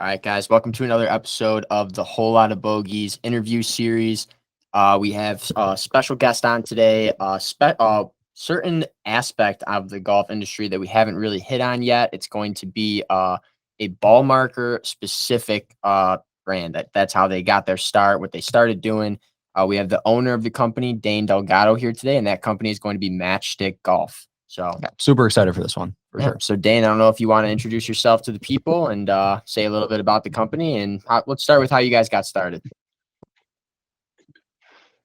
right, guys, welcome to another episode of the Whole Lotta Bogeys interview series. We have a special guest on today, certain aspect of the golf industry that we haven't really hit on yet. It's going to be a ball marker specific brand. That's how they got their start, what they started doing. We have the owner of the company, Dane Delgado, here today, and that company is going to be Matchstick Golf. So yeah, super excited for this one, for sure. So Dane, I don't know if you want to introduce yourself to the people and say a little bit about the company, and let's start with how you guys got started.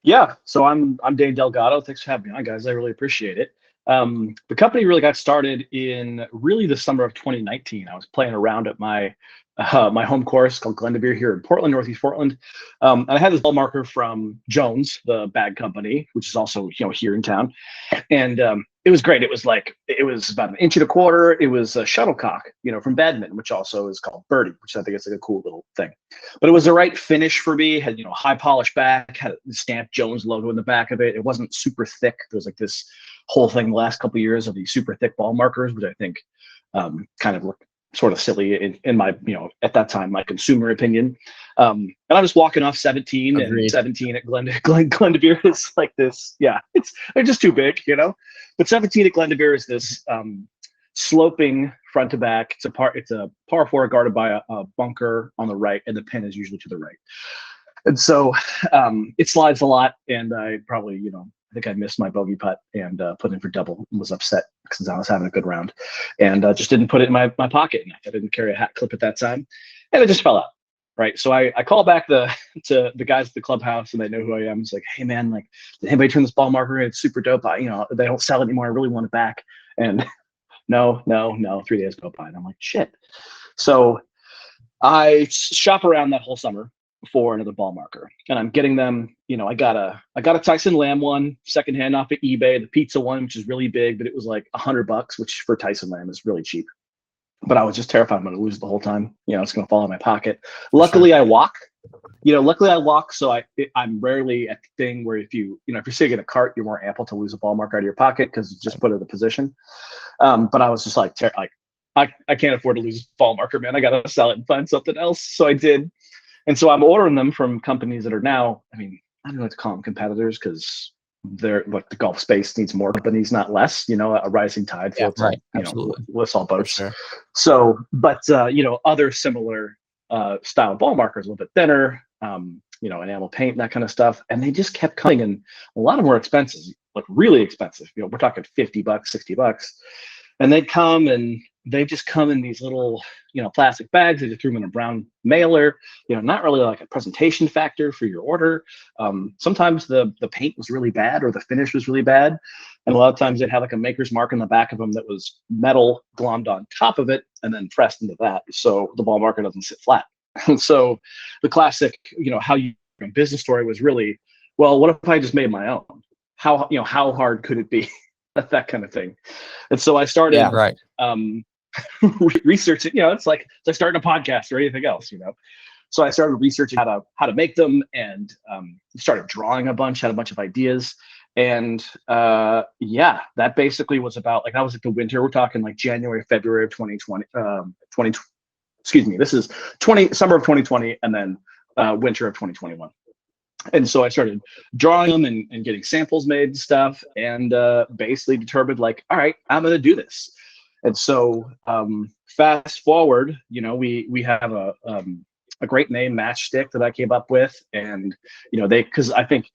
Yeah, so I'm Dane Delgado. Thanks for having me on, guys. I really appreciate it. The company really got started in really the summer of 2019. I was playing around at my home course called Glendevere here in Portland, Northeast Portland. And I had this ball marker from Jones, the bag company, which is also here in town. And it was great. It was about 1.25 inches. It was a shuttlecock, from badminton, which also is called birdie, which I think is like a cool little thing. But it was the right finish for me. Had high polished back, had a stamped Jones logo in the back of it. It wasn't super thick. There was like this whole thing the last couple of years of these super thick ball markers, which I think kind of looked sort of silly in my, at that time, my consumer opinion. And I was walking off 17. Agreed. And 17 at Glendevere is like this. Yeah, they're just too big, But 17 at Glendevere is this sloping front to back. It's a par 4 guarded by a bunker on the right, and the pin is usually to the right. And so it slides a lot, and I probably, I think I missed my bogey putt and put in for double and was upset because I was having a good round, and just didn't put it in my pocket. And I didn't carry a hat clip at that time, and it just fell out. Right. So I call back to the guys at the clubhouse, and they know who I am. It's like, hey man, like, did anybody turn this ball marker in? It's super dope. They don't sell it anymore. I really want it back. And no. 3 days go by, and I'm like, shit. So I shop around that whole summer for another ball marker, and I'm getting them. I got a Tyson Lamb one secondhand off of eBay, the pizza one, which is really big, but it was like $100, which for Tyson Lamb is really cheap. But I was just terrified I'm going to lose the whole time. It's going to fall in my pocket. Luckily, I walk. So I'm rarely at the thing where if you're sitting in a cart, you're more ample to lose a ball marker out of your pocket because you just put it in the position. But I was just like, I can't afford to lose a ball marker, man. I got to sell it and find something else. So I did. And so I'm ordering them from companies that are now, I don't know what to call them, competitors, because they're like, the golf space needs more companies, not less. A rising tide floats, right, absolutely, lifts all boats. Sure. So, but other similar style ball markers, a little bit thinner, enamel paint, that kind of stuff, and they just kept coming, and a lot of them were expensive, like really expensive. We're talking $50, $60, and they'd come, and they just come in these little, plastic bags. They just threw them in a brown mailer, not really like a presentation factor for your order. Sometimes the paint was really bad or the finish was really bad. And a lot of times they'd have like a maker's mark in the back of them that was metal glommed on top of it and then pressed into that. So the ball marker doesn't sit flat. And so the classic, how you business story was really, well, what if I just made my own? How hard could it be? That kind of thing. And so I started, researching, it's like starting a podcast or anything else, So I started researching how to make them, and started drawing a bunch, had a bunch of ideas. And that basically was about, that was like the winter. We're talking like January, February of 2020, this is summer of 2020, and then winter of 2021. And so I started drawing them and getting samples made and stuff, and basically determined, like, all right, I'm going to do this. And so fast forward, we have a great name, Matchstick, that I came up with. And, because I think,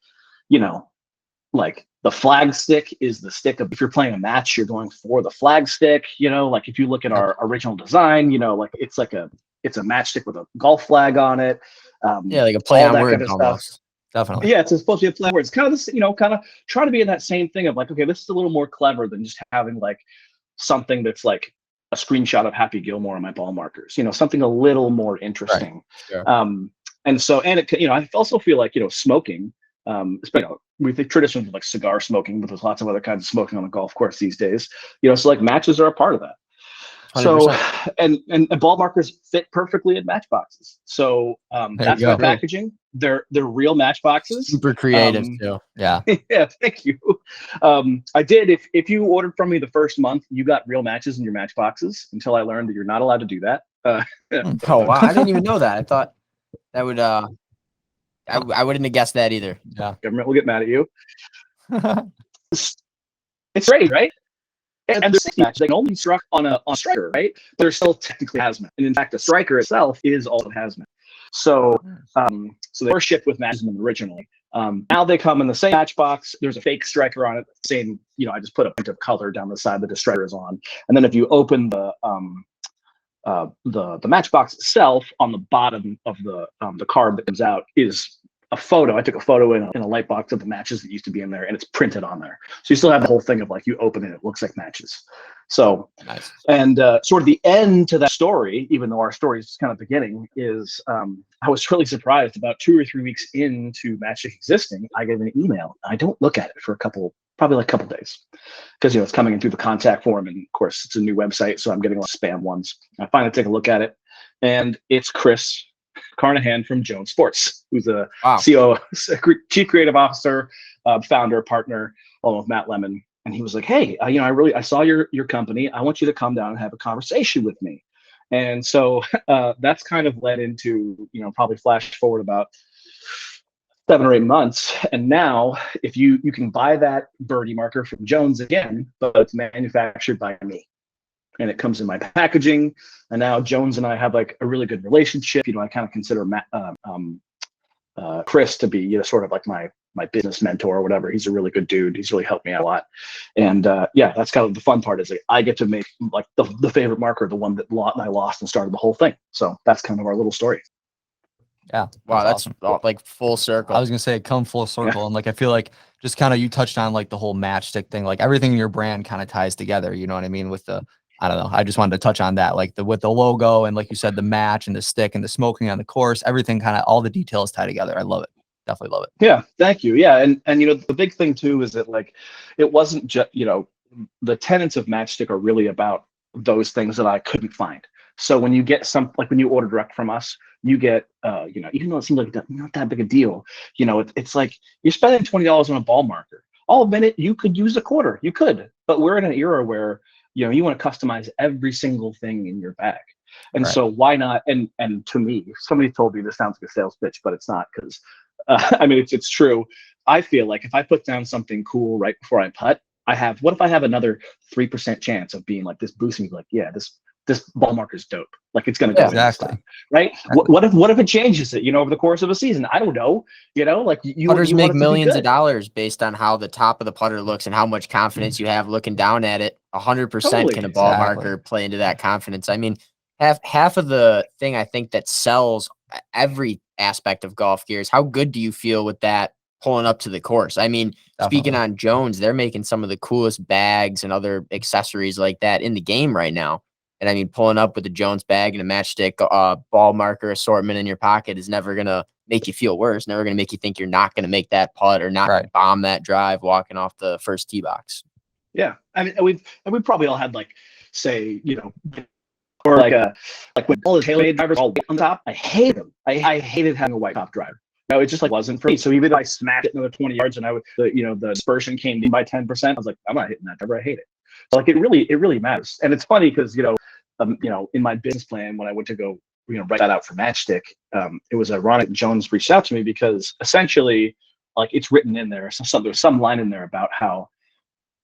like the flag stick is the stick of, if you're playing a match, you're going for the flag stick, like if you look at our original design, like it's a matchstick with a golf flag on it. Like a play on words almost. Definitely. Yeah, it's supposed to be a play on words. It's kind of this, kind of trying to be in that same thing of like, okay, this is a little more clever than just having like something that's like a screenshot of Happy Gilmore on my ball markers, something a little more interesting. Right. Sure. And so, and it, I also feel like, smoking, we think traditionally like cigar smoking, but there's lots of other kinds of smoking on a golf course these days, so like matches are a part of that. 100%. So, and ball markers fit perfectly in matchboxes. So that's my packaging. they're real matchboxes. Super creative too. Yeah. Yeah, thank you. I did. If you ordered from me the first month, you got real matches in your matchboxes until I learned that you're not allowed to do that. Oh wow, I didn't even know that. I thought that would I wouldn't have guessed that either. Yeah. Government will get mad at you. It's great, right? And the match, they can only struck on a striker, right? But they're still technically hazmat. And in fact, the striker itself is also hazmat. So so they were shipped with matches in them originally. Now they come in the same match box. There's a fake striker on it. Same, I just put a bunch of color down the side that the striker is on. And then if you open the matchbox itself, on the bottom of the card that comes out is a photo. I took a photo in a light box of the matches that used to be in there, and it's printed on there. So you still have the whole thing of like you open it, it looks like matches. So Nice. And sort of the end to that story, even though our story is kind of beginning, is I was really surprised. About 2 or 3 weeks into Matchstick existing, I get an email. I don't look at it for probably like a couple days, because it's coming in through the contact form, and of course it's a new website, so I'm getting a lot of spam ones. I finally take a look at it, and it's Chris Carnahan from Jones Sports, who's a COO, Chief Creative Officer, founder, partner, along with Matt Lemon. And he was like, "Hey, I saw your company. I want you to come down and have a conversation with me." And so that's kind of led into, probably flash forward about 7 or 8 months. And now if you can buy that birdie marker from Jones again, but it's manufactured by me. And it comes in my packaging. And now Jones and I have like a really good relationship. I kind of consider Chris to be, sort of like my business mentor or whatever. He's a really good dude. He's really helped me out a lot. And that's kind of the fun part, is like I get to make like the favorite marker, the one that Lotta and I lost and started the whole thing. So that's kind of our little story. Yeah. Wow, that's awesome. like full circle. I was gonna say come full circle. And like I feel like just kind of you touched on like the whole matchstick thing, like everything in your brand kind of ties together, you know what I mean? With the, I don't know, I just wanted to touch on that, like with the logo and like you said, the match and the stick and the smoking on the course, everything kind of, all the details tie together. I love it. Definitely love it. Yeah, thank you. Yeah, and the big thing too is that like it wasn't just the tenets of Matchstick are really about those things that I couldn't find. So when you get when you order direct from us, you get even though it seems like not that big a deal, it's like you're spending $20 on a ball marker. All minute you could use a quarter, you could, but we're in an era where you want to customize every single thing in your bag. And Right. so why not? And to me, somebody told me this sounds like a sales pitch, but it's not, because it's true. I feel like if I put down something cool right before I putt, what if I have another 3% chance of being like this boosting me, like, yeah, this ball marker's dope. Like it's gonna go in this time, right? What if it changes it, over the course of a season? I don't know. Like putters make millions of good. dollars based on how the top of the putter looks and how much confidence you have looking down at it. 100% Totally. can a ball marker play into that confidence. I mean, half of the thing I think that sells every aspect of golf gear is how good do you feel with that pulling up to the course. I mean, speaking on Jones, they're making some of the coolest bags and other accessories like that in the game right now. And I mean, pulling up with a Jones bag and a Matchstick ball marker assortment in your pocket is never going to make you feel worse. Never going to make you think you're not going to make that putt or not bomb that drive walking off the first tee box. Yeah. I mean, we've probably all had like, say, or like when all the TaylorMade drivers all white on top. I hate them. I hated having a white top driver. It just like wasn't for me. So even if I smacked it another 20 yards and the dispersion came in by 10%, I was like, I'm not hitting that driver. I hate it. So like it really matters. And it's funny because in my business plan when I went to go write that out for Matchstick, it was ironic Jones reached out to me because essentially like it's written in there. There's some line in there about how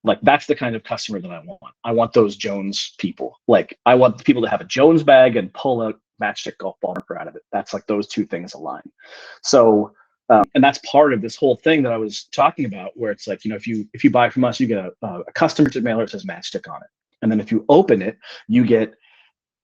like that's the kind of customer that I want. I want those Jones people. Like I want the people to have a Jones bag and pull a Matchstick golf ball marker out of it. That's like those two things align. So and that's part of this whole thing that I was talking about, where it's like, if you buy from us, you get a custom mailer that says Matchstick on it. And then if you open it, you get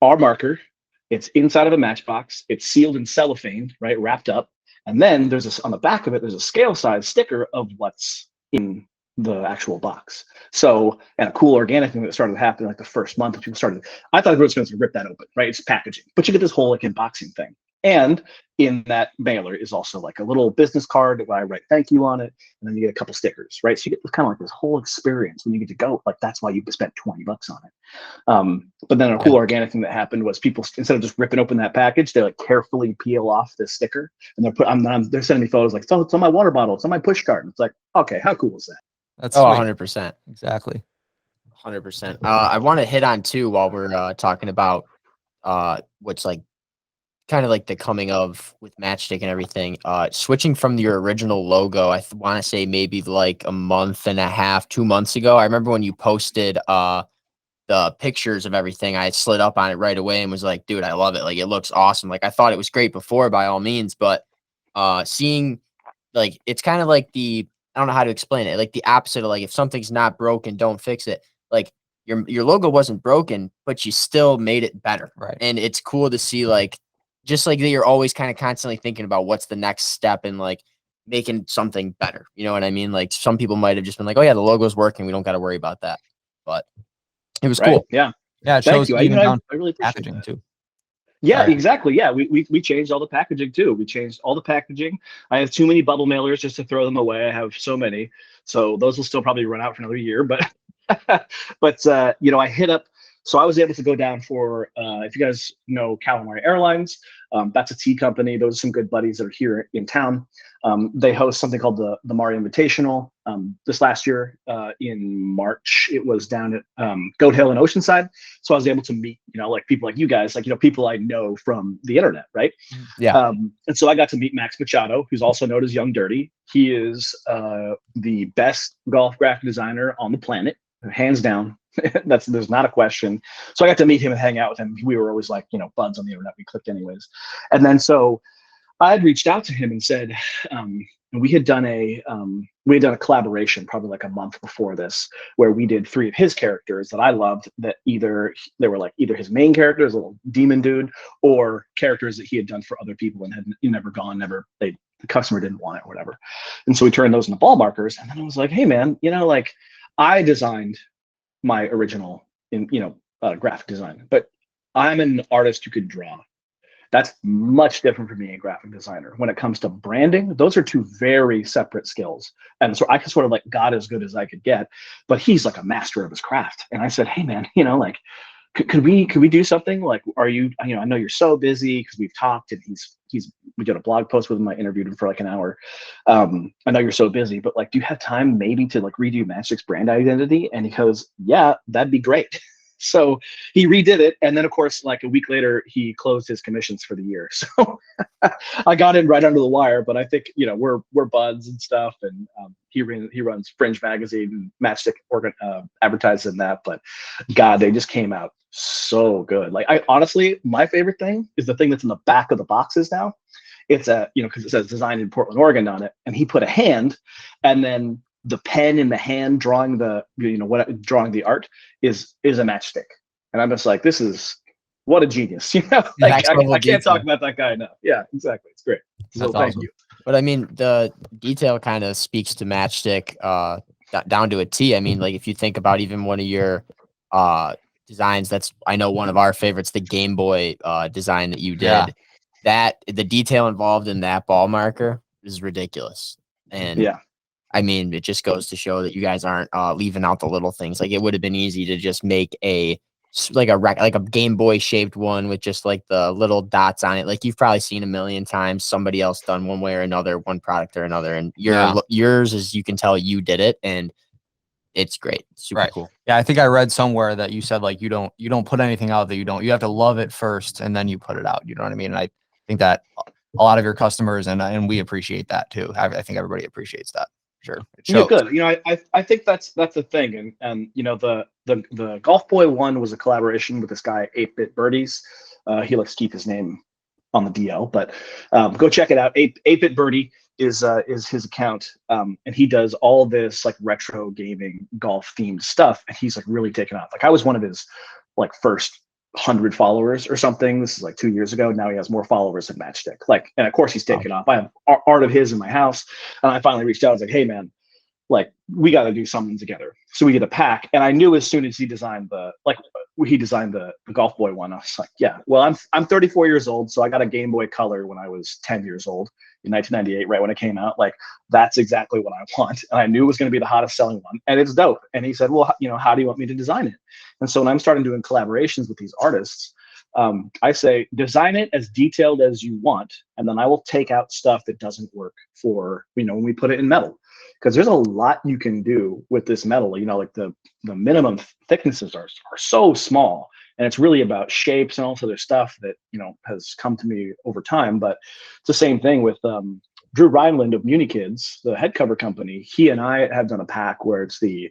our marker. It's inside of a matchbox. It's sealed in cellophane, right, wrapped up. And then on the back of it, there's a scale size sticker of what's in the actual box. So, and a cool organic thing that started happening like the first month that people started, I thought they were just going to rip that open, right? It's packaging, but you get this whole like unboxing thing. And in that mailer is also like a little business card where I write thank you on it, and then you get a couple stickers, right? So you get kind of like this whole experience when you get to go. Like that's why you spent $20 on it. But then a cool organic thing that happened was people, instead of just ripping open that package, they like carefully peel off this sticker, and they're sending me photos like, it's on my water bottle, it's on my push card. And it's like, okay, how cool is that? That's 100%. Exactly. 100%. I want to hit on too while we're talking about what's like kind of like the coming of with Matchstick and everything. Switching from your original logo, I want to say maybe like a month and a half, 2 months ago. I remember when you posted the pictures of everything, I slid up on it right away and was like, dude, I love it. Like it looks awesome. Like I thought it was great before by all means, but seeing like it's kind of like I don't know how to explain it. Like the opposite of like if something's not broken, don't fix it. Like your logo wasn't broken, but you still made it better. Right. And it's cool to see like just like that you're always kind of constantly thinking about what's the next step and like making something better. You know what I mean? Like some people might have just been like, oh yeah, the logo's working. We don't got to worry about that. But it was cool. Yeah. Yeah. It Thank shows you. even down I really appreciate packaging that. too. Yeah, exactly. Yeah, we changed all the packaging too. We changed all the packaging. I have too many bubble mailers just to throw them away. I have so many, so those will still probably run out for another year. But I hit up. So I was able to go down for if you guys know Calamari Airlines, that's a tea company. Those are some good buddies that are here in town. They host something called the Mari Invitational. This last year in March, it was down at Goat Hill in Oceanside. So I was able to meet, like people like you guys, like, people I know from the internet, right? Yeah. And so I got to meet Max Machado, who's also known as Young Dirty. He is the best golf graphic designer on the planet, hands down. There's not a question. So I got to meet him and hang out with him. We were always like, buds on the internet. We clicked anyways. And then so I had reached out to him and said, we had done a collaboration probably like a month before this, where we did 3 of his characters that I loved, that either his main character, his little demon dude, or characters that he had done for other people and had never gone, the customer didn't want it or whatever. And so we turned those into ball markers. And then I was like, hey man, like I designed my original graphic design, but I'm an artist who could draw. That's much different from being a graphic designer. When it comes to branding, those are 2 very separate skills. And so I could sort of like got as good as I could get, but he's like a master of his craft. And I said, hey man, like, could we do something? Like, are you, I know you're so busy because we've talked, and we did a blog post with him. I interviewed him for like an hour. I know you're so busy, but like, do you have time maybe to like redo Matchstick's brand identity? And he goes, yeah, that'd be great. So he redid it. And then of course, like a week later, he closed his commissions for the year. So I got in right under the wire, but I think, we're buds and stuff. And he runs Fringe Magazine, and Matchstick advertises in that, but God, they just came out so good. Like honestly, my favorite thing is the thing that's in the back of the boxes now. It's because it says designed in Portland, Oregon on it. And he put a hand, and then the pen in the hand drawing drawing the art is a Matchstick. And I'm just like, this is what a genius. Like I can't talk about that guy enough. Yeah, exactly. It's great. So thank you. But I mean, the detail kind of speaks to Matchstick down to a T. I mean, like if you think about even one of your designs, that's, I know one of our favorites, the Game Boy design that you did, that the detail involved in that ball marker is ridiculous. And yeah, I mean, it just goes to show that you guys aren't leaving out the little things. Like it would have been easy to just make a Game Boy shaped one with just like the little dots on it. Like you've probably seen a million times somebody else done one way or another, one product or another. And yours is, you can tell you did it, and it's great. It's super cool. Yeah, I think I read somewhere that you said like you don't put anything out that you have to love it first and then you put it out. You know what I mean? And I think that a lot of your customers and we appreciate that too. I think everybody appreciates that. Sure. Yeah, good. I think that's the thing. And the Golf Boy one was a collaboration with this guy, 8-Bit Birdies. He likes to keep his name on the DL, but go check it out. 8-Bit Birdie is his account. And he does all this like retro gaming golf themed stuff. And he's like really taken off. Like I was one of his like first 100 followers or something. This is like 2 years ago. Now he has more followers than Matchstick. Like, and of course he's taken off. I have art of his in my house, and I finally reached out. I was like, hey man, like, we got to do something together. So we get a pack. And I knew as soon as he designed the Golf Boy one, I was like, yeah, well, I'm 34 years old. So I got a Game Boy Color when I was 10 years old in 1998, right when it came out. Like, that's exactly what I want. And I knew it was going to be the hottest selling one, and it's dope. And he said, well, how do you want me to design it? And so when I'm starting doing collaborations with these artists, I say, design it as detailed as you want, and then I will take out stuff that doesn't work for, when we put it in metal. Because there's a lot you can do with this metal. Like the minimum thicknesses are so small, and it's really about shapes and all this other stuff that has come to me over time. But it's the same thing with Drew Rhineland of Muni Kids, the head cover company. He and I have done a pack where it's the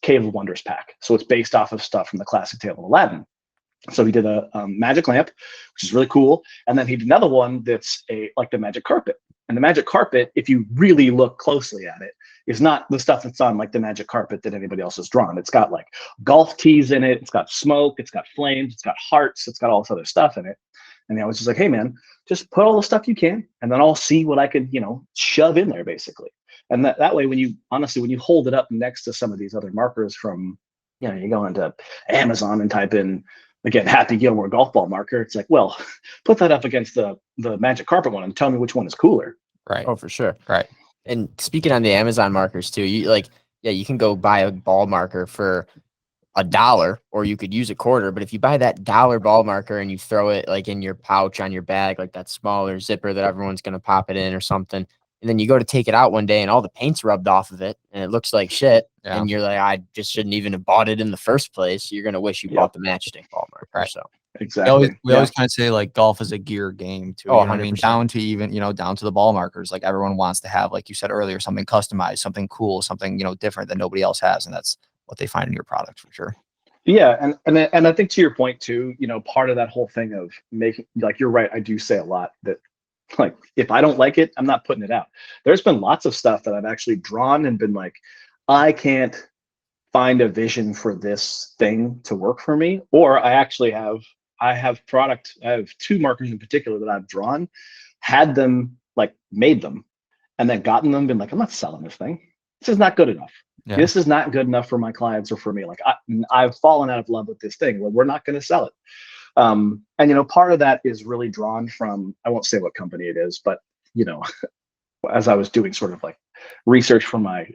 Cave of Wonders pack. So it's based off of stuff from the classic Tale of Aladdin. So he did a magic lamp, which is really cool. And then he did another one that's like the magic carpet. And the magic carpet, if you really look closely at it, is not the stuff that's on like the magic carpet that anybody else has drawn. It's got like golf tees in it. It's got smoke. It's got flames. It's got hearts. It's got all this other stuff in it. And I was just like, hey, man, just put all the stuff you can, and then I'll see what I could, shove in there, basically. And that way, when you hold it up next to some of these other markers from, you go into Amazon and type in, again, Happy Gilmore golf ball marker. It's like, well, put that up against the magic carpet one and tell me which one is cooler. Right. Oh, for sure. Right. And speaking on the Amazon markers too, you can go buy a ball marker for $1, or you could use a quarter. But if you buy that $1 ball marker and you throw it like in your pouch on your bag, like that smaller zipper that everyone's going to pop it in or something, and then you go to take it out one day and all the paint's rubbed off of it and it looks like shit. Yeah. And you're like, I just shouldn't even have bought it in the first place. You're going to wish you bought the matchstick ball marker. Right. So exactly. We always kind of say like golf is a gear game too. Oh, you know what I mean? Down to even, down to the ball markers. Like everyone wants to have, like you said earlier, something customized, something cool, something, different that nobody else has. And that's what they find in your product for sure. Yeah. And I think to your point too, part of that whole thing of making, like, you're right. I do say a lot that, like, if I don't like it, I'm not putting it out. There's been lots of stuff that I've actually drawn and been like, I can't find a vision for this thing to work for me. Or I have 2 markers in particular that I've drawn, had them, like, made them, and then gotten them, been like, I'm not selling this thing. This is not good enough. Yeah. This is not good enough for my clients or for me. Like, I've fallen out of love with this thing. Well, we're not going to sell it. And part of that is really drawn from, I won't say what company it is, but as I was doing sort of like research for my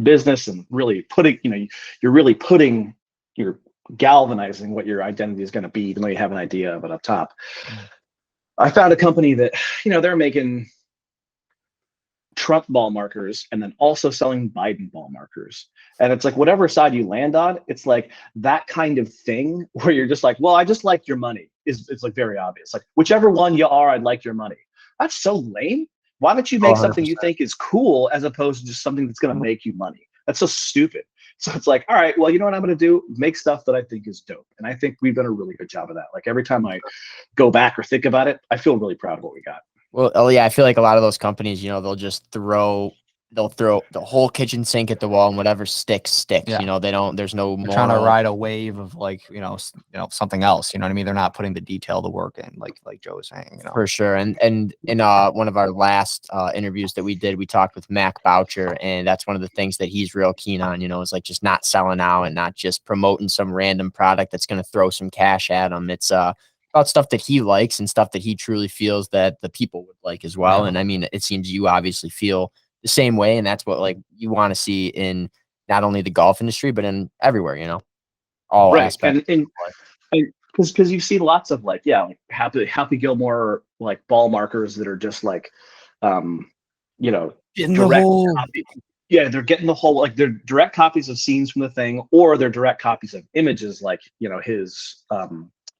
business and really putting, you're galvanizing what your identity is going to be, even though you have an idea of it up top. I found a company that, they're making Trump ball markers and then also selling Biden ball markers. And it's like, whatever side you land on, it's like that kind of thing where you're just like, well, I just like your money. It's like very obvious. Like, whichever one you are, I'd like your money. That's so lame. Why don't you make something you think is cool as opposed to just something that's going to make you money? That's so stupid. So it's like, all right, well, you know what I'm going to do? Make stuff that I think is dope. And I think we've done a really good job of that. Like, every time I go back or think about it, I feel really proud of what we got. Well, yeah, I feel like a lot of those companies, they'll just throw the whole kitchen sink at the wall, and whatever sticks. Yeah. There's no more trying to ride a wave of like, something else. You know what I mean? They're not putting the detail, the work in, like Joe was saying. For sure. And in one of our last interviews that we did, we talked with Mac Boucher, and that's one of the things that he's real keen on. Is like just not selling out and not just promoting some random product that's going to throw some cash at him. It's about stuff that he likes and stuff that he truly feels that the people would like as well. Yeah. And I mean, it seems you obviously feel the same way, and that's what like you want to see in not only the golf industry but in everywhere, all right. aspects. And because you've seen lots of like Happy Gilmore like ball markers that are just like direct copy. Yeah, they're getting the whole, like, they're direct copies of scenes from the thing, or they're direct copies of images, like his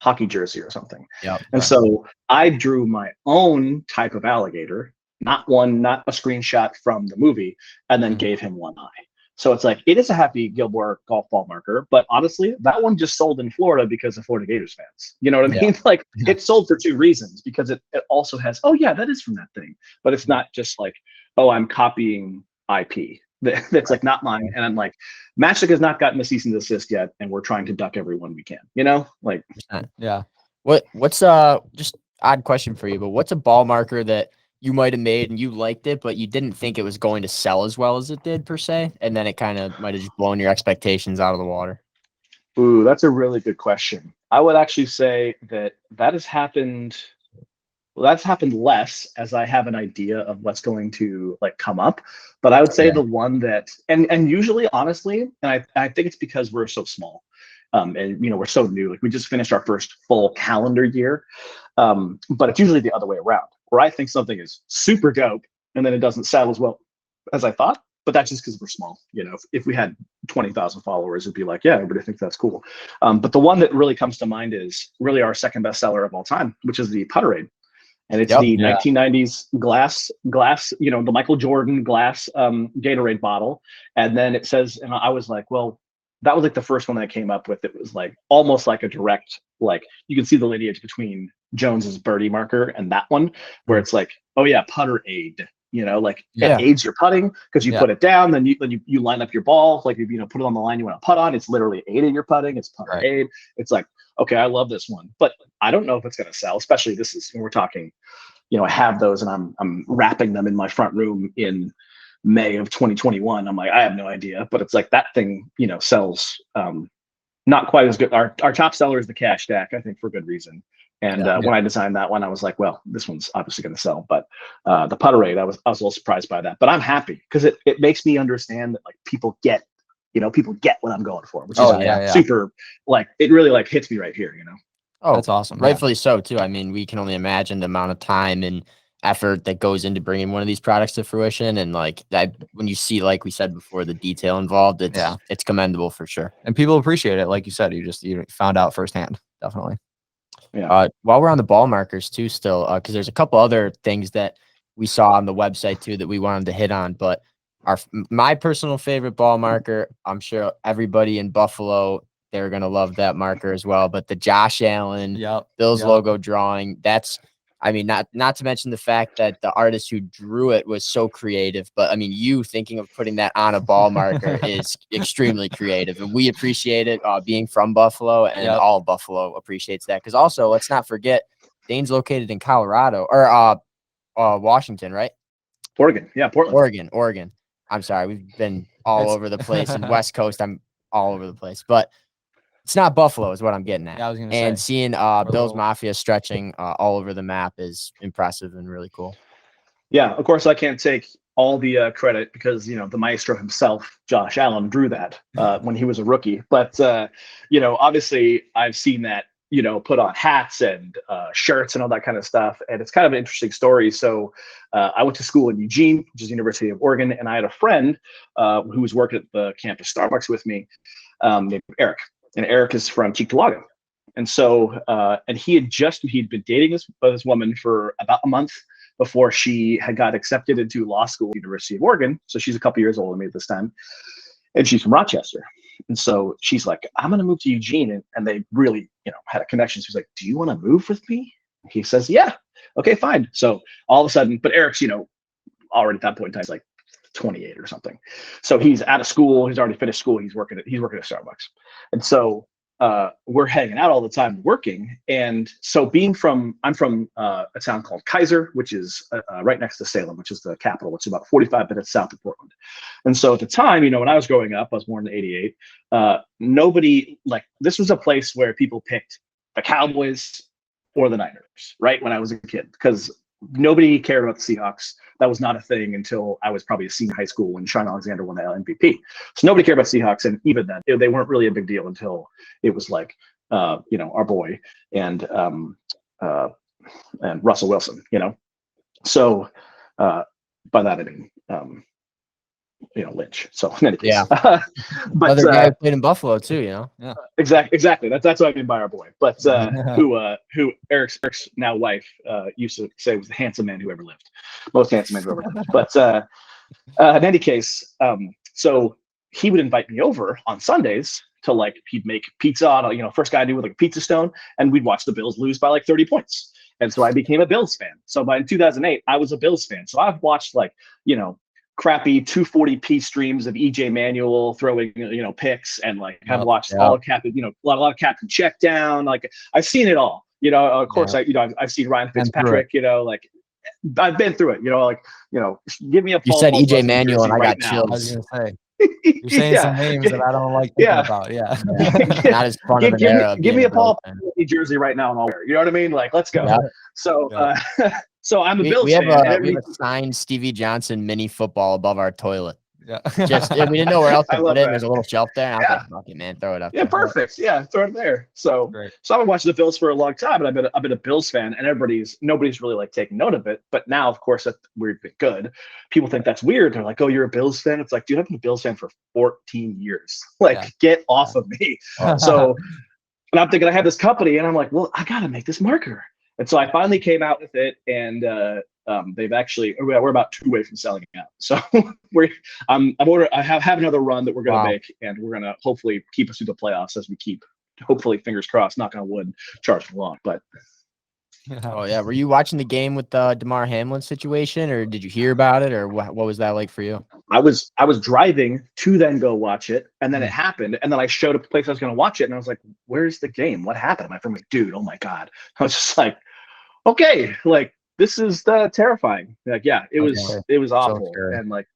hockey jersey or something. Yeah. And so I drew my own type of alligator, not a screenshot from the movie, and then gave him one eye. So it's like, it is a Happy Gilmore golf ball marker, but honestly, that one just sold in Florida because of Florida Gators fans. You know what I mean? Like, it sold for 2 reasons, because it also has, oh yeah, that is from that thing. But it's not just like, oh, I'm copying IP. That's like not mine. And I'm like, Matchstick has not gotten a cease and desist yet, and we're trying to duck everyone we can, like. Yeah. What's just odd question for you, but what's a ball marker that you might have made and you liked it, but you didn't think it was going to sell as well as it did per se, and then it kind of might have just blown your expectations out of the water? Ooh, that's a really good question. I would actually say that has happened. Well, that's happened less as I have an idea of what's going to like come up. But I would say Yeah. the one that and usually honestly, and I think it's because we're so small. And you know, we're so new. Like we just finished our first full calendar year. But it's usually the other way around, where I think something is super dope and then it doesn't sell as well as I thought. But that's just because we're small. You know, if we had 20,000 followers, it'd be like, yeah, everybody thinks that's cool. But the one that really comes to mind is really our second bestseller of all time, which is the Putterade. And it's the 1990s glass, you know, the Michael Jordan glass Gatorade bottle. And then it says, and I was like, well, that was like the first one that I came up with. It was like almost like a direct, like you can see the lineage between Jones's birdie marker and that one, where it's like, oh yeah, Putterade. You know, like it aids your putting because you put it down, then you line up your ball, like you know, put it on the line you want to putt on. It's literally aiding your putting. It's putter aid. It's like, okay, I love this one, but I don't know if it's going to sell. Especially this is when we're talking, you know, I have those and I'm wrapping them in my front room in May of 2021. I'm like, I have no idea, but it's like that thing, you know, sells not quite as good. Our top seller is the Cash Stack, I think, for good reason. And when I designed that one, I was like, well, this one's obviously going to sell. But the Putterade, I was a little surprised by that. But I'm happy because it makes me understand that like people get what I'm going for, which is super, like, it really like hits me right here, you know? Oh, that's awesome. Rightfully so too. I mean, we can only imagine the amount of time and effort that goes into bringing one of these products to fruition. And like that, when you see, like we said before, the detail involved, it's commendable for sure. And people appreciate it. Like you said, you found out firsthand. Definitely. Yeah. While we're on the ball markers too, still, because there's a couple other things that we saw on the website too that we wanted to hit on. But my personal favorite ball marker, I'm sure everybody in Buffalo, they're gonna love that marker as well. But the Josh Allen Bills logo drawing, that's, I mean, not to mention the fact that the artist who drew it was so creative, but I mean, you thinking of putting that on a ball marker is extremely creative, and we appreciate it. Being from Buffalo, and all of Buffalo appreciates that. Because also, let's not forget, Dane's located in Colorado or Washington, right? Oregon, yeah, Portland. Oregon. I'm sorry, we've been all over the place, and West Coast, I'm all over the place, but it's not Buffalo is what I'm getting at. Yeah, I was gonna and say. Seeing Bills Mafia stretching all over the map is impressive and really cool. Yeah, of course I can't take all the credit because, you know, the maestro himself, Josh Allen, drew that when he was a rookie. But, you know, obviously I've seen that, you know, put on hats and shirts and all that kind of stuff. And it's kind of an interesting story. So I went to school in Eugene, which is the University of Oregon. And I had a friend who was working at the campus Starbucks with me named Eric. And Eric is from Cheektowaga. And so, and he'd been dating this woman for about a month before she had got accepted into law school at the University of Oregon. So she's a couple years older than me at this time. And she's from Rochester. And so she's like, I'm going to move to Eugene. And they really, you know, had a connection. She's like, do you want to move with me? He says, yeah. Okay, fine. So all of a sudden, but Eric's, you know, already at that point in time, he's like 28 or something. So he's out of school. He's already finished school. He's working at Starbucks. And so we're hanging out all the time working. And so I'm from a town called Kaiser, which is right next to Salem, which is the capital, which is about 45 minutes south of Portland. And so at the time, you know, when I was growing up, I was born in '88. Nobody, like, this was a place where people picked the Cowboys or the Niners, right? When I was a kid, because nobody cared about the Seahawks. That was not a thing until I was probably a senior high school when Sean Alexander won the MVP. So nobody cared about Seahawks, and even then, they weren't really a big deal until it was like, you know, our boy and Russell Wilson, you know. So by that I mean, you know, Lynch. So in any case, but other guy who played in Buffalo too, you know. Yeah, exactly. That's what I mean by our boy. But who Eric's now wife used to say was the handsome man who ever lived, most handsome man who ever lived. But in any case, so he would invite me over on Sundays to, like, he'd make pizza on, you know, first guy I knew with like a pizza stone, and we'd watch the Bills lose by like 30 points. And so I became a Bills fan. So by 2008, I was a Bills fan. So I've watched, like, you know, crappy 240p streams of EJ Manuel throwing, you know, picks, and like have watched all of Captain, you know, a lot of Captain Check Down. Like, I've seen it all, you know. Of course, I've seen Ryan Fitzpatrick, you know, like I've been through it. Give me a You Paul said Blart EJ Western Manuel, jersey and I right got now. I was chills. gonna say you're saying some names that I don't like thinking Yeah. about. Yeah. Not as fun of an era. of Give being me a a Paul Bills fan. Blart jersey right now, and I'll wear it. You know what I mean? Like, let's go. Yeah. So, Yeah. so I'm a We Bills have fan. and we have every- a signed Stevie Johnson mini football above our toilet. Yeah. Just we didn't know where else I to love put it. And that. there's a little shelf there, and I was Yeah. like, "Fuck it, man, throw it up Yeah, there." perfect. Yeah, throw it there. So, Great. I've been watching the Bills for a long time, and I've been a Bills fan, and nobody's really like taking note of it. But now, of course, that we've been good. People think that's weird. They're like, "Oh, you're a Bills fan?" It's like, dude, I've been a Bills fan for 14 years. Like, Yeah. get off of me. So, and I'm thinking I have this company, and I'm like, well, I gotta make this marker. And so I finally came out with it, and they've actually we're about 2 away from selling it out. So I have another run that we're gonna Wow. make, and we're gonna hopefully keep us through the playoffs as we keep, hopefully, fingers crossed, knock on wood, charging along. But Oh yeah, were you watching the game with the DeMar Hamlin situation, or did you hear about it, or what was that like for you? I was driving to then go watch it, and then it happened, and then I showed up the place I was gonna watch it, and I was like, "Where's the game? What happened?" My friend was like, "Dude, oh my god!" I was just like, "Okay, like this is terrifying." Like, yeah, it was awful, scary. and like,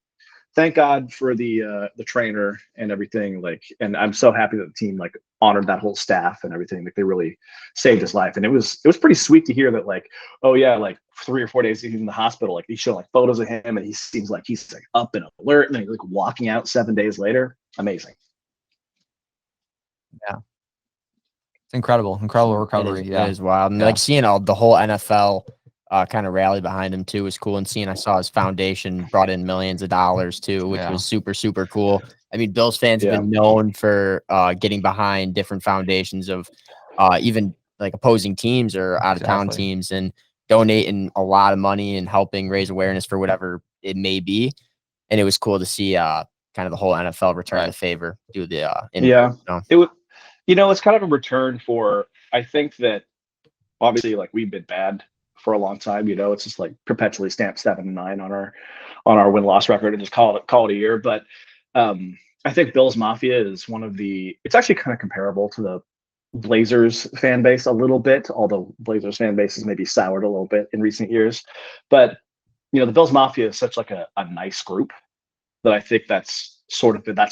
thank God for the trainer and everything. Like, and I'm so happy that the team like honored that whole staff and everything. Like, they really saved his life, and it was pretty sweet to hear that. Like, oh yeah, like 3 or 4 days he's in the hospital. Like, he showed like photos of him, and he seems like he's like up and alert, and then he's like walking out 7 days later. Amazing. It's incredible recovery. It is wild, and Yeah. like seeing the whole NFL kind of rally behind him too was cool, and seeing I saw his foundation brought in millions of dollars too, which was super cool. I mean, Bills fans have been known for getting behind different foundations of even like opposing teams or out of town teams, and donating a lot of money and helping raise awareness for whatever it may be. And it was cool to see kind of the whole NFL return the favor, do the It would, it's kind of a return for, I think that obviously like we've been bad for a long time. It's just like perpetually stamped 7-9 on our win-loss record and just call it a year. But I think Bills Mafia is it's actually kind of comparable to the Blazers fan base a little bit, although Blazers fan base has maybe soured a little bit in recent years. But the Bills Mafia is such like a nice group that I think that's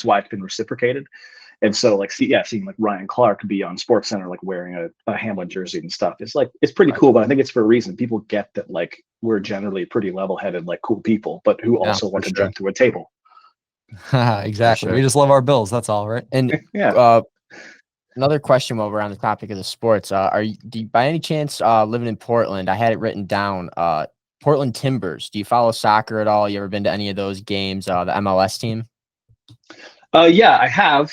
why it's been reciprocated. And so like seeing like Ryan Clark be on SportsCenter like wearing a Hamlin jersey and stuff, it's pretty cool. But I think it's for a reason. People get that like we're generally pretty level-headed, like cool people, but who also want to jump through a table. Exactly. We just love our Bills. That's all, right? And another question while we're on the topic of the sports, do you by any chance living in Portland? I had it written down. Portland Timbers. Do you follow soccer at all? You ever been to any of those games? The MLS team. Yeah, I have.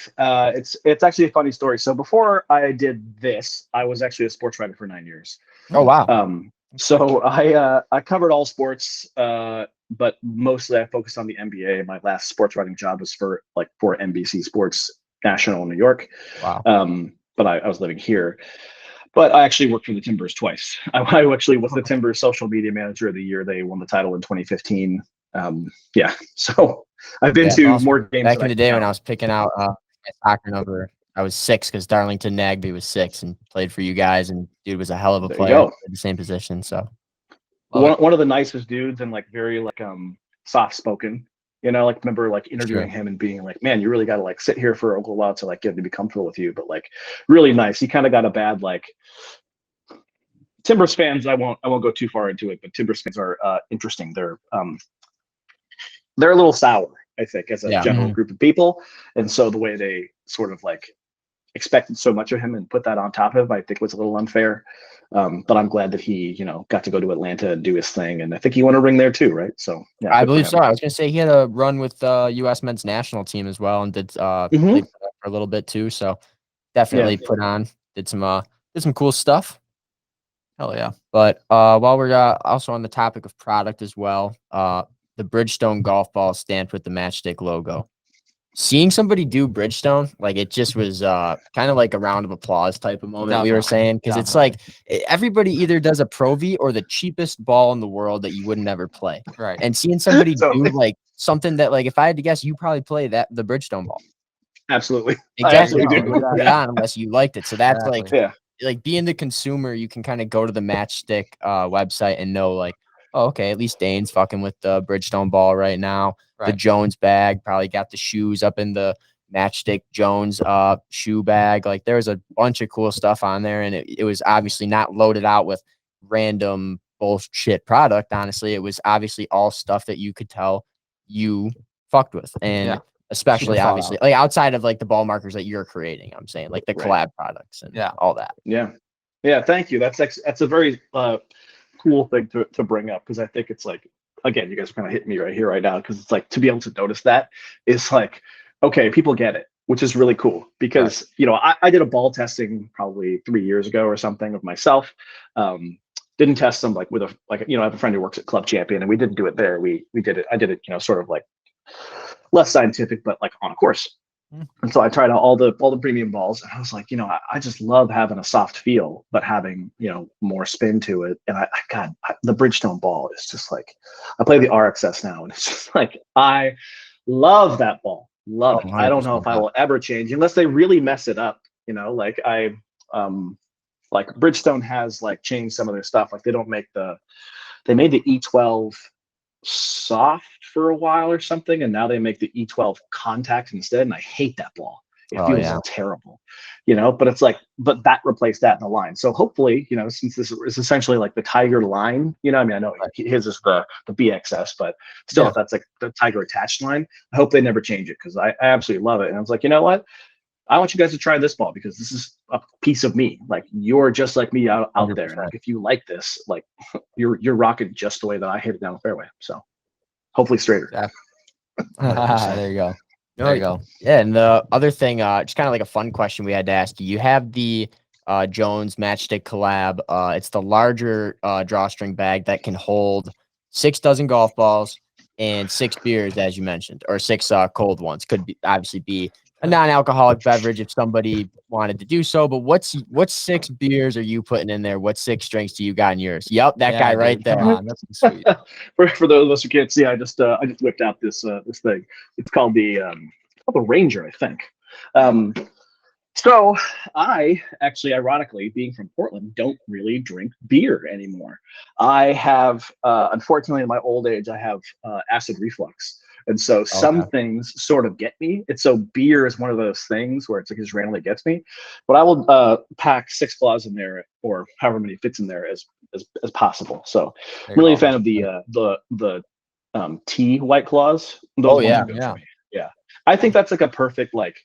It's actually a funny story. So before I did this, I was actually a sports writer for 9 years. Oh wow. So I covered all sports, but mostly I focused on the NBA. My last sports writing job was for NBC Sports National in New York. Wow. But I was living here. But I actually worked for the Timbers twice. I actually was the Timbers social media manager of the year they won the title in 2015. So I've been to more games back in the day when I was picking out a soccer number. I was 6 because Darlington Nagby was 6 and played for you guys, and dude was a hell of a player in the same position. So one of the nicest dudes and like very like soft spoken. Remember like interviewing him and being like, man, you really got to like sit here for a little while to like get him to be comfortable with you. But like really nice. He kind of got a bad like Timbers fans. I won't go too far into it, but Timbers fans are interesting. They're a little sour, I think, as a general group of people. And so the way they sort of like expected so much of him and put that on top of him, I think was a little unfair. But I'm glad that he, got to go to Atlanta and do his thing. And I think he won a ring there too, right? So yeah, I believe so. I was going to say he had a run with the U.S. men's national team as well and did play for a little bit too. So definitely did some cool stuff. Hell yeah. But while we're also on the topic of product as well, the Bridgestone golf ball stamped with the Matchstick logo. Seeing somebody do Bridgestone, like it just was kind of like a round of applause type of moment. We were saying, because it's like everybody either does a Pro V or the cheapest ball in the world that you would never play. Right. And seeing somebody do like something that, like, if I had to guess, you probably play the Bridgestone ball. Absolutely. Exactly. I You wouldn't put it on unless you liked it. So that's like yeah. Like being the consumer, you can kind of go to the Matchstick website and know like, oh, okay, at least Dane's fucking with the Bridgestone ball right now. The Right. Jones bag, probably got the shoes up in the Matchstick Jones shoe bag. Like there was a bunch of cool stuff on there, and it was obviously not loaded out with random bullshit product. Honestly, it was obviously all stuff that you could tell you fucked with, and Yeah. especially thought obviously like outside of like the ball markers that you're creating. I'm saying like the Right. collab products and Yeah. all that. Yeah. Yeah. Thank you. That's a very cool thing to bring up, because I think it's like, again, you guys are kind of hitting me right here, right now, because it's like to be able to notice that is like, okay, people get it, which is really cool, because you know, I did a ball testing probably 3 years ago or something of myself. Didn't test them like with a you know, I have a friend who works at Club Champion, and we didn't do it there. We did it. I did it, you know, sort of like less scientific, but like on a course. And so I tried out all the premium balls, and I was like, you know, I just love having a soft feel, but having, you know, more spin to it. And the Bridgestone ball is just like, I play the RXS now, and it's just like, I love that ball. Love it. I don't know if I will ever change unless they really mess it up. You know, like like Bridgestone has like changed some of their stuff. Like they made the E12 soft for a while or something, and now they make the E12 contact instead, and I hate that ball. It feels terrible, you know, but it's like, but that replaced that in the line. So hopefully, you know, since this is essentially like the Tiger line, you know, I mean, I know his is the BXS, but still, if that's like the Tiger attached line, I hope they never change it, because I absolutely love it. And I was like, you know what? I want you guys to try this ball, because this is a piece of me. Like, you're just like me out there. And like, if you like this, like you're rocking just the way that I hit it down the fairway. So hopefully straighter. There you go. There you go. Yeah, and the other thing, just kind of like a fun question we had to ask you. You have the Jones Matchstick collab. It's the larger drawstring bag that can hold 6 dozen golf balls and 6 beers, as you mentioned, or 6 cold ones. Could be obviously be a non-alcoholic beverage if somebody wanted to do so. But what's 6 beers are you putting in there? What 6 drinks do you got in yours? Yep, that guy right there. Come on, that's sweet. For those of us who can't see, I just whipped out this thing. It's called the Ranger, I think. So I actually, ironically, being from Portland, don't really drink beer anymore. I have, unfortunately, in my old age, I have acid reflux. And so some things sort of get me. And so beer is one of those things where it's like, it just randomly gets me. But I will pack 6 claws in there, or however many fits in there as possible. So really a fan of the tea White Claws. Those ones are good for me. Yeah. I think that's like a perfect, like,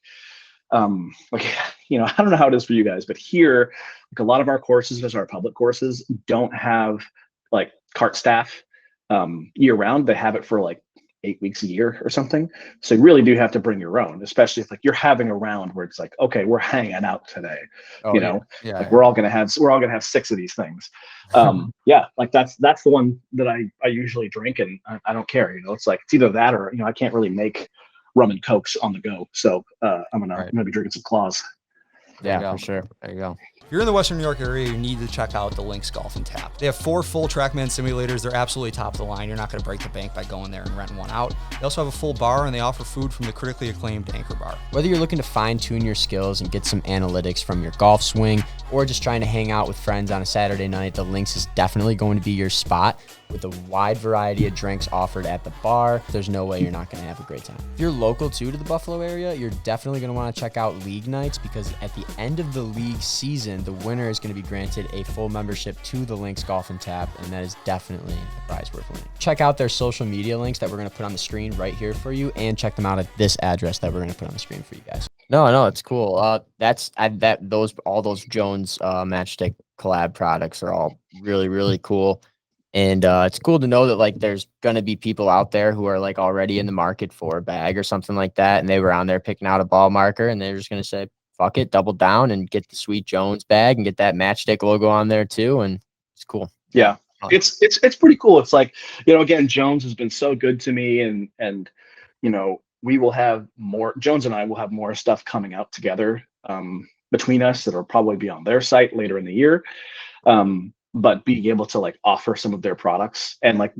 you know, I don't know how it is for you guys, but here, like a lot of our courses, as our public courses, don't have like cart staff year round. They have it for like 8 weeks a year or something. So you really do have to bring your own, especially if like you're having a round where it's like, okay, we're hanging out today. You know, we're all gonna have 6 of these things. Yeah, like that's the one that I usually drink, and I don't care. You know, it's like, it's either that or, you know, I can't really make rum and cokes on the go. So I'm gonna be drinking some claws. Yeah, for sure. There you go. If you're in the Western New York area, you need to check out the Lynx Golf and Tap. They have 4 full TrackMan simulators. They're absolutely top of the line. You're not going to break the bank by going there and renting one out. They also have a full bar, and they offer food from the critically acclaimed Anchor Bar. Whether you're looking to fine-tune your skills and get some analytics from your golf swing, or just trying to hang out with friends on a Saturday night, the Lynx is definitely going to be your spot. With a wide variety of drinks offered at the bar, there's no way you're not going to have a great time. If you're local to the Buffalo area, you're definitely going to want to check out league nights, because at the end of the league season, the winner is going to be granted a full membership to the Lynx Golf and Tap, and that is definitely a prize worth winning. Check out their social media links that we're going to put on the screen right here for you, and check them out at this address that we're going to put on the screen for you guys. No, it's cool. All those Jones Matchstick collab products are all really, really cool. And it's cool to know that like there's gonna be people out there who are like already in the market for a bag or something like that, and they were on there picking out a ball marker, and they're just gonna say, fuck it, double down and get the sweet Jones bag and get that Matchstick logo on there too, and it's cool. Yeah, it's pretty cool. It's like, you know, again, Jones has been so good to me, and you know, we will have more. Jones and I will have more stuff coming out together between us that'll probably be on their site later in the year. But being able to like offer some of their products, and like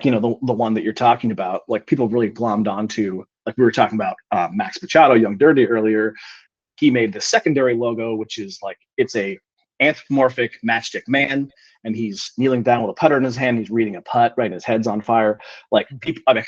you know, the one that you're talking about, like people really glommed onto, like we were talking about Max Machado, Young Dirty earlier. He made the secondary logo, which is like, it's a anthropomorphic Matchstick man, and he's kneeling down with a putter in his hand. He's reading a putt, right? And his head's on fire. Like people, I mean,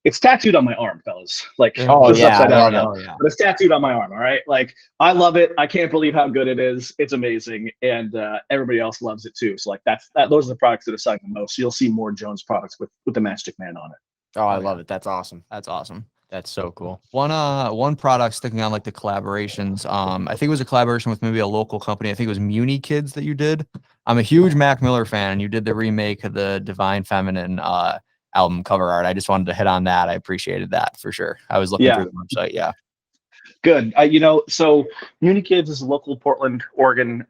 it's tattooed on my arm, fellas. Like, Oh, this is yeah, upside I down love right it. now, but it's tattooed on my arm. All right. Like, I love it. I can't believe how good it is. It's amazing. And everybody else loves it too. So like those are the products that are selling the most. So you'll see more Jones products with the Matchstick Man on it. Oh, I love it. That's awesome. That's awesome. That's so cool. One product sticking on like the collaborations. I think it was a collaboration with maybe a local company. I think it was Muni Kids that you did. I'm a huge Mac Miller fan, and you did the remake of the Divine Feminine album cover art. I just wanted to hit on that. I appreciated that for sure. I was looking through the website. Yeah. Good. So Muni Kids is a local Portland, Oregon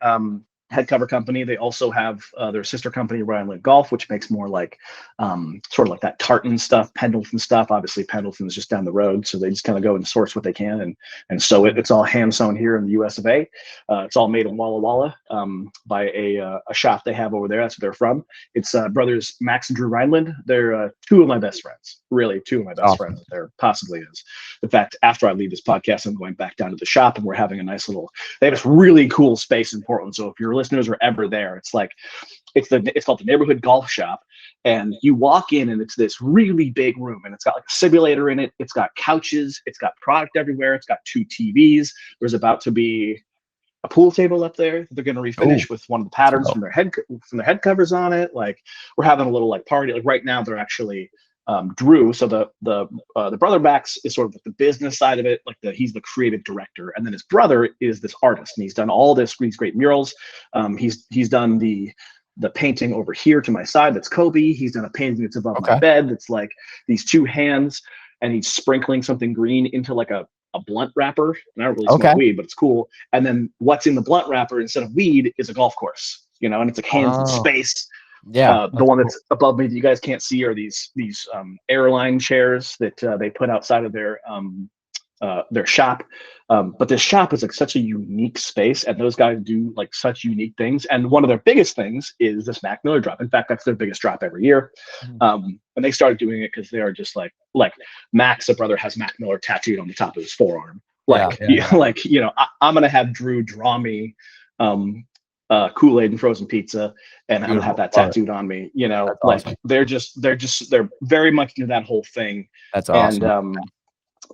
head cover company. They also have their sister company, Rhineland Golf, which makes more like sort of like that tartan stuff, Pendleton stuff. Obviously, Pendleton is just down the road, so they just kind of go and source what they can and sew it. It's all hand sewn here in the U.S. of A. It's all made in Walla Walla by a shop they have over there. That's where they're from. It's brothers Max and Drew Rhineland. They're two of my best friends. Really, two of my best friends that there possibly is. In fact, after I leave this podcast, I'm going back down to the shop, and we're having a nice little. They have this really cool space in Portland. So if your listeners are ever there, it's called the Neighborhood Golf Shop, and you walk in, and it's this really big room, and it's got like a simulator in it. It's got couches. It's got product everywhere. It's got 2 TVs. There's about to be a pool table up there that they're going to refinish with one of the patterns from their head covers on it. Like, we're having a little like party. Like right now, they're actually. Drew, so the brother Max is sort of the business side of it, like he's the creative director, and then his brother is this artist, and he's done all these great murals. He's done the painting over here to my side. That's Kobe. He's done a painting that's above my bed. That's like these 2 hands, and he's sprinkling something green into like a blunt wrapper. And I don't really smoke weed, but it's cool. And then what's in the blunt wrapper instead of weed is a golf course, and it's like hands in space. Yeah, the one that's above me that you guys can't see are these airline chairs that they put outside of their shop. But this shop is like such a unique space, and those guys do like such unique things. And one of their biggest things is this Mac Miller drop. In fact, that's their biggest drop every year. And they started doing it because they are just like Max, the brother, has Mac Miller tattooed on the top of his forearm. I'm gonna have Drew draw me Kool-Aid and frozen pizza, and I'm gonna have that tattooed on me. Awesome. They're very much into that whole thing. That's awesome. And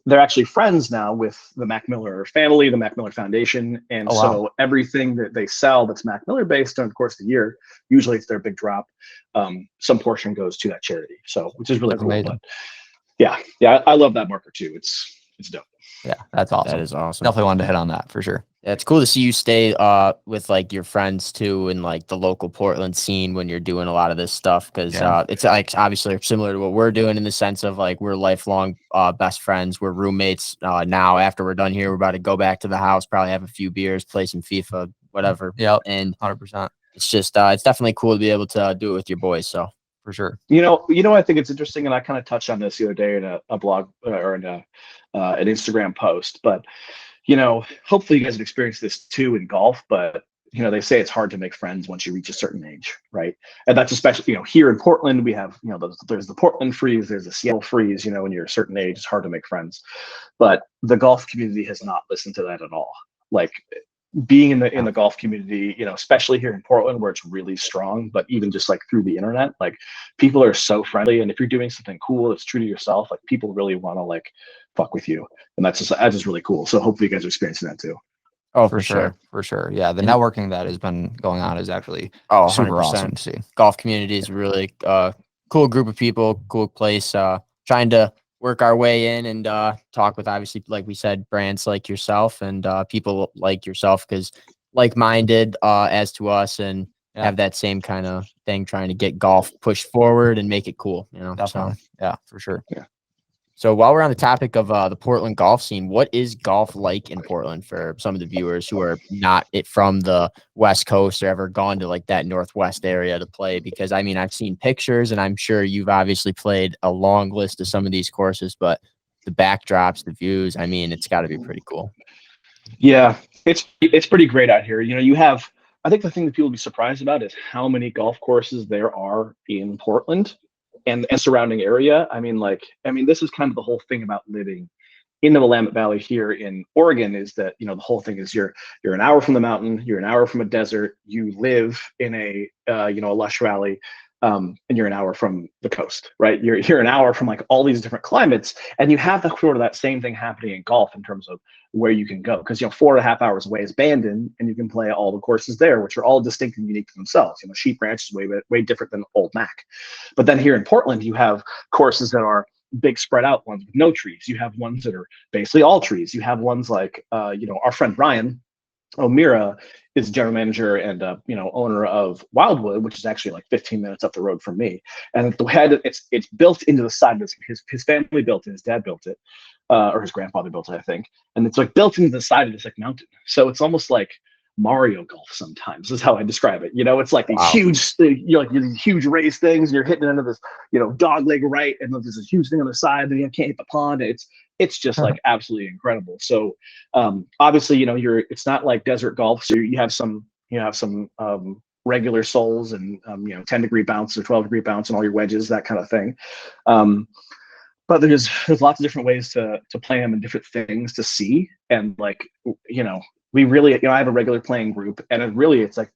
they're actually friends now with the Mac Miller family, the Mac Miller Foundation, and so everything that they sell that's Mac Miller based on the course of the year, usually it's their big drop. Some portion goes to that charity, so which is really cool. But yeah, I love that marker too. It's dope. Yeah, that's awesome. That is awesome. Definitely wanted to hit on that for sure. Yeah, it's cool to see you stay with like your friends too, in like the local Portland scene when you're doing a lot of this stuff, because it's like obviously similar to what we're doing in the sense of like we're lifelong best friends. We're roommates now. After we're done here, we're about to go back to the house, probably have a few beers, play some FIFA, whatever. Yeah, and 100%. It's just it's definitely cool to be able to do it with your boys. So for sure. I think it's interesting, and I kind of touched on this the other day in a blog or in an Instagram post, but hopefully you guys have experienced this too in golf, but they say it's hard to make friends once you reach a certain age, right? And that's especially, here in Portland, we have, there's the Portland freeze, there's the Seattle freeze, when you're a certain age, it's hard to make friends. But the golf community has not listened to that at all. Like being in the golf community, especially here in Portland where it's really strong, but even just like through the internet, like people are so friendly. And if you're doing something cool that's true to yourself, like people really want to like fuck with you. And that's just really cool. So hopefully you guys are experiencing that too. Oh, for sure. Yeah, the networking that has been going on is actually super 100%. awesome to see. Golf community is really cool group of people, cool place. Trying to work our way in and talk with, obviously, like we said, brands like yourself and people like yourself, because like-minded as to us, and have that same kind of thing, trying to get golf pushed forward and make it cool. Definitely. Yeah, for sure. Yeah. So while we're on the topic of the Portland golf scene, what is golf like in Portland for some of the viewers who are not from the West Coast or ever gone to like that Northwest area to play? Because I mean, I've seen pictures, and I'm sure you've obviously played a long list of some of these courses, but the backdrops, the views, I mean, it's got to be pretty cool. Yeah, it's pretty great out here. I think the thing that people will be surprised about is how many golf courses there are in Portland and surrounding area. I mean, this is kind of the whole thing about living in the Willamette Valley here in Oregon is that, the whole thing is you're an hour from the mountain, you're an hour from a desert, you live in a a lush valley, and you're an hour from the coast, right? You're an hour from like all these different climates, and you have sort of that same thing happening in golf in terms of where you can go, because 4.5 hours away is Bandon, and you can play all the courses there, which are all distinct and unique to themselves. Sheep Ranch is way different than Old Mac, but then here in Portland you have courses that are big spread out ones with no trees. You have ones that are basically all trees. You have ones like our friend Ryan O'Meara is general manager and owner of Wildwood, which is actually like 15 minutes up the road from me. And the way it's built into the side of his family built it, his dad built it, or his grandfather built it, I think. And it's like built into the side of this like mountain. So it's almost like Mario golf sometimes is how I describe it. It's like these huge, these huge raised things, and you're hitting into this, dog leg right, and there's this huge thing on the side, and you can't hit the pond. It's just like absolutely incredible. So obviously, it's not like desert golf. So you have some regular soles and 10-degree bounce or 12-degree bounce and all your wedges, that kind of thing. But there's lots of different ways to play them and different things to see. And we really, I have a regular playing group, and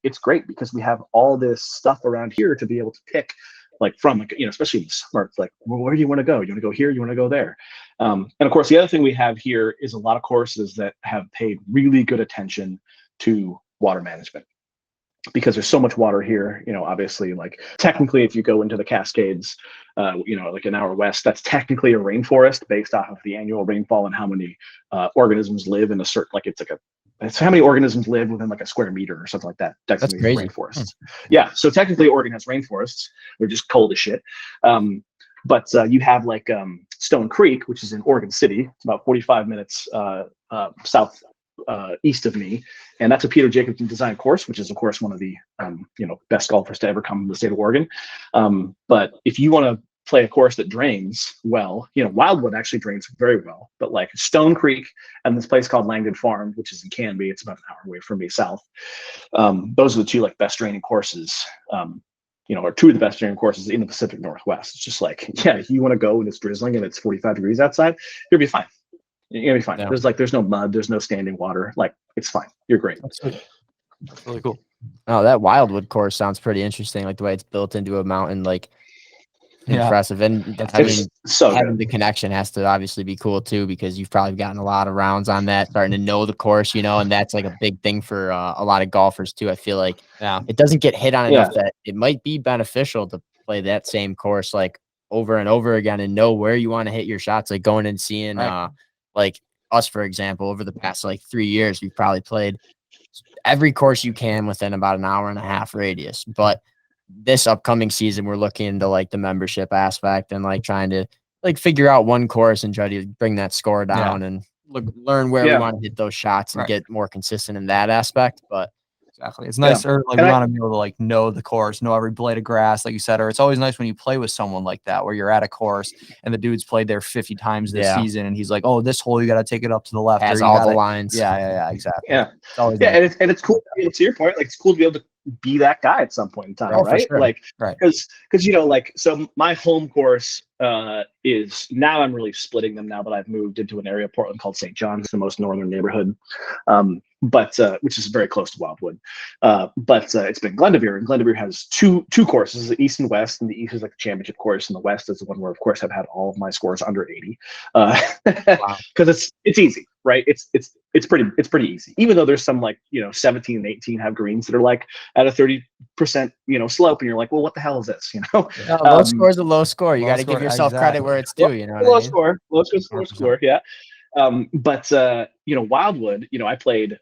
it's great because we have all this stuff around here to be able to pick from especially in the summer, where do you want to go? You want to go here? You want to go there? And of course, the other thing we have here is a lot of courses that have paid really good attention to water management, because there's so much water here. Obviously, technically, if you go into the Cascades, like an hour west, that's technically a rainforest based off of the annual rainfall and how many organisms live in a certain, it's how many organisms live within a square meter or something like that. That's crazy. Rainforests. Yeah. So technically Oregon has rainforests. They're just cold as shit. But you have Stone Creek, which is in Oregon City. It's about 45 minutes south east of me. And that's a Peter Jacobson designed course, which is of course one of the best golfers to ever come to the state of Oregon. But if you want to play a course that drains well, Wildwood actually drains very well, but Stone Creek and this place called Langdon Farm, which is in Canby, it's about an hour away from me south. Those are the two best draining courses, or two of the best draining courses in the Pacific Northwest. It's just if you want to go and it's drizzling and it's 45 degrees outside, you'll be fine. You're gonna be fine. Yeah. There's no mud, there's no standing water. It's fine. You're great. That's really cool. Oh, that Wildwood course sounds pretty interesting. The way it's built into a mountain, impressive. And having the connection has to obviously be cool too, because you've probably gotten a lot of rounds on that, starting to know the course, and that's a big thing for a lot of golfers too. I feel like it doesn't get hit on enough that it might be beneficial to play that same course over and over again and know where you want to hit your shots. Going and seeing us, for example, over the past 3 years, we've probably played every course you can within about an hour and a half radius. But this upcoming season, we're looking into the membership aspect and trying to figure out one course and try to bring that score down and learn where we want to hit those shots and get more consistent in that aspect. But exactly, it's nicer. We want to be able to know the course, know every blade of grass, like you said. Or it's always nice when you play with someone like that, where you're at a course and the dude's played there 50 times this season, and he's like, "Oh, this hole you got to take it up to the left." Has all the lines. Yeah, exactly. Yeah, nice. and it's cool. To your point, it's cool to be able to be that guy at some point in time, right? Sure. Because so my home course is now, I'm really splitting them now that I've moved into an area of Portland called St. John's, the most northern neighborhood, but which is very close to Wildwood. But it's been Glendoveer, and Glendoveer has two courses, the east and west, and the east is the championship course, and the west is the one where, of course, I've had all of my scores under 80, because it's easy, right? It's pretty easy, even though there's some 17 and 18 have greens that are at a 30% slope, and you're like, well, what the hell is this? Low score is a low score. You got to give yourself credit where it's due. Low score, yeah. But Wildwood, I played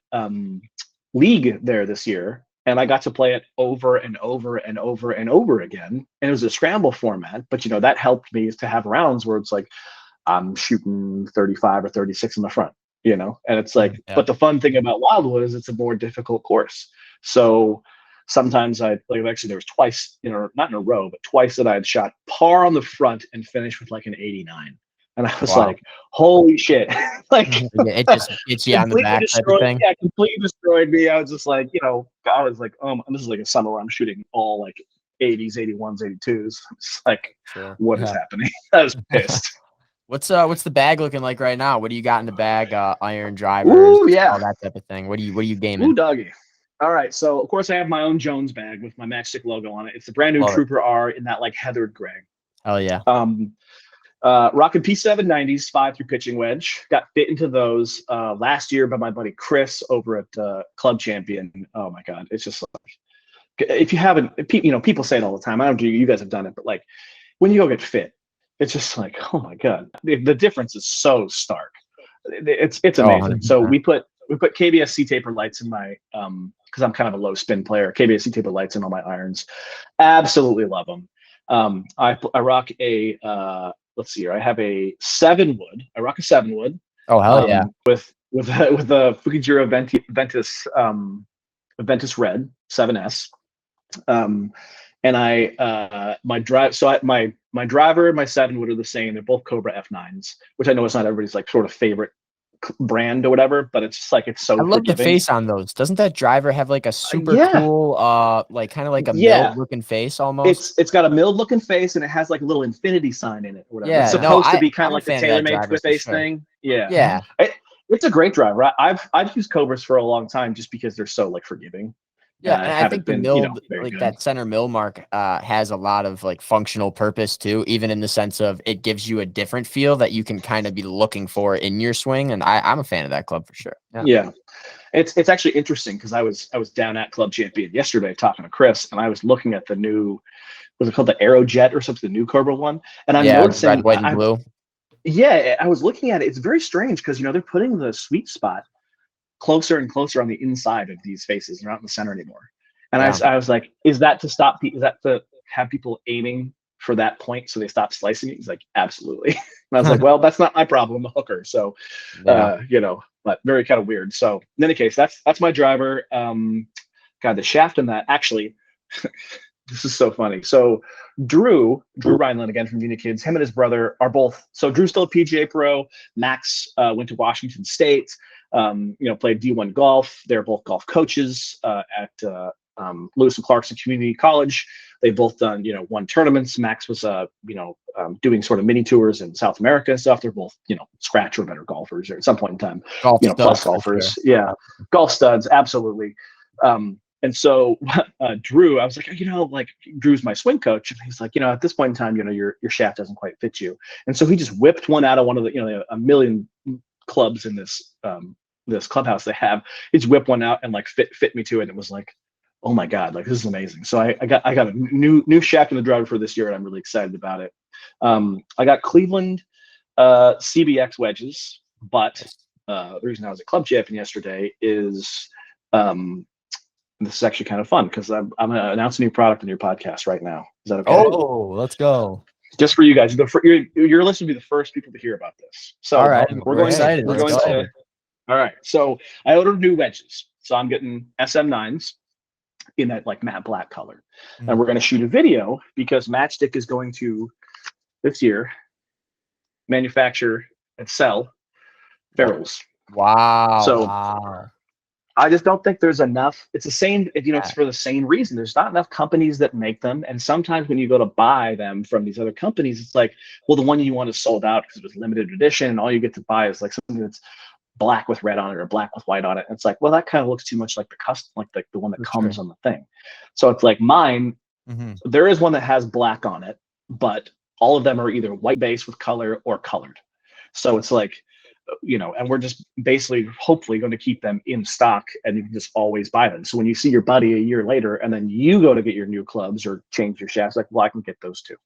league there this year, and I got to play it over and over and over and over again, and it was a scramble format. But that helped me to have rounds where it's I'm shooting 35 or 36 in the front, and it's but the fun thing about Wildwood is it's a more difficult course. So sometimes actually there was twice, not in a row, but twice that I had shot par on the front and finished with an 89. And I was like, holy shit. It just hits you on the back type of thing. Yeah, completely destroyed me. I was just I was this is a summer where I'm shooting all 80s, 81s, 82s. It's what is happening? I was pissed. What's the bag looking like right now? What do you got in the bag? Iron drivers, Ooh, yeah. all that type of thing. What are you gaming? Ooh, doggy. All right, so of course I have my own Jones bag with my Matchstick logo on it. It's the brand new Love it. Trooper R in that like heathered gray. Hell yeah. Rocking P790s 5-3 pitching wedge. Got fit into those last year by my buddy Chris over at Club Champion. Oh my God, it's just like, if you haven't, people say it all the time. I don't do. You guys have done it, but like when you go get fit, it's just like, oh my God, the difference is so stark. It's amazing. So we put KBSC taper lights in my because I'm kind of a low spin player. KBSC taper lights in all my irons. Absolutely love them. I rock a let's see here. I have a 7-wood. I rock a 7-wood. Oh hell yeah! With a Fukujira Ventus Red 7S. And my driver and my 7-wood are the same. They're both Cobra F9s, which I know it's not everybody's like sort of favorite brand or whatever, but it's just like it's so I love forgiving. the face on those. Doesn't that driver have like a super cool like kind of like a milled looking face almost? It's got a milled looking face and it has like a little infinity sign in it or whatever. Yeah, it's supposed to be kind I'm of like a the fan of that tailor-made driver Swiss face for sure. thing. Yeah. Yeah. It's a great driver. I've used Cobras for a long time just because they're so like forgiving. Yeah, and I think the mill, very good. that center mill mark, has a lot of like functional purpose too, even in the sense of it gives you a different feel that you can kind of be looking for in your swing. And I'm a fan of that club for sure. Yeah. It's actually interesting because I was down at Club Champion yesterday talking to Chris, and I was looking at the new, was it called the Aerojet or something, the new Cobra one, and I'm noticing red, white, and blue. Yeah, I was looking at it. It's very strange because they're putting the sweet spot closer and closer on the inside of these faces. They're not in the center anymore. And I was like, is that to stop? Is that to have people aiming for that point so they stop slicing it? He's like, absolutely. And I was like, well, that's not my problem, the hooker. So, but very kind of weird. So in any case, that's my driver. God, the shaft in that actually, this is so funny. So Drew Rhineland, again from Unit Kids, him and his brother are both. So Drew's still a PGA pro. Max went to Washington State. Played D1 golf. They're both golf coaches at Lewis and Clarkson Community College. They've both done, won tournaments. Max was, doing sort of mini tours in South America and stuff. They're both, scratch or better golfers, or at some point in time, plus golfers. Sure. Yeah, golf studs, absolutely. And so Drew, I was like, Drew's my swing coach. And he's like, at this point in time, your shaft doesn't quite fit you. And so he just whipped one out of one of the, a million clubs in this this clubhouse they have. He just whipped one out and like fit me to it. And it was like, oh my God, like this is amazing. So I got a new shaft in the driver for this year, and I'm really excited about it. I got Cleveland CBX wedges, but the reason I was at Club Champion yesterday is this is actually kind of fun because I'm gonna announce a new product on your podcast right now. Is that okay? Oh, let's go. Just for you guys, your listeners will be the first people to hear about this. So all right, we're excited. All right. So I ordered new wedges. So I'm getting SM9s in that like matte black color. And we're going to shoot a video because Matchstick is going to this year manufacture and sell ferrules. Wow. So I just don't think there's enough. It's the same, it's for the same reason. There's not enough companies that make them. And sometimes when you go to buy them from these other companies, it's like, well, the one you want is sold out because it was limited edition. And all you get to buy is like something that's black with red on it or black with white on it. And it's like, well, that kind of looks too much like the custom, like the one that comes on the thing. So it's like mine, there is one that has black on it, but all of them are either white base with color or colored. So it's like, and we're just basically hopefully going to keep them in stock and you can just always buy them. So when you see your buddy a year later and then you go to get your new clubs or change your shafts, like, well, I can get those too.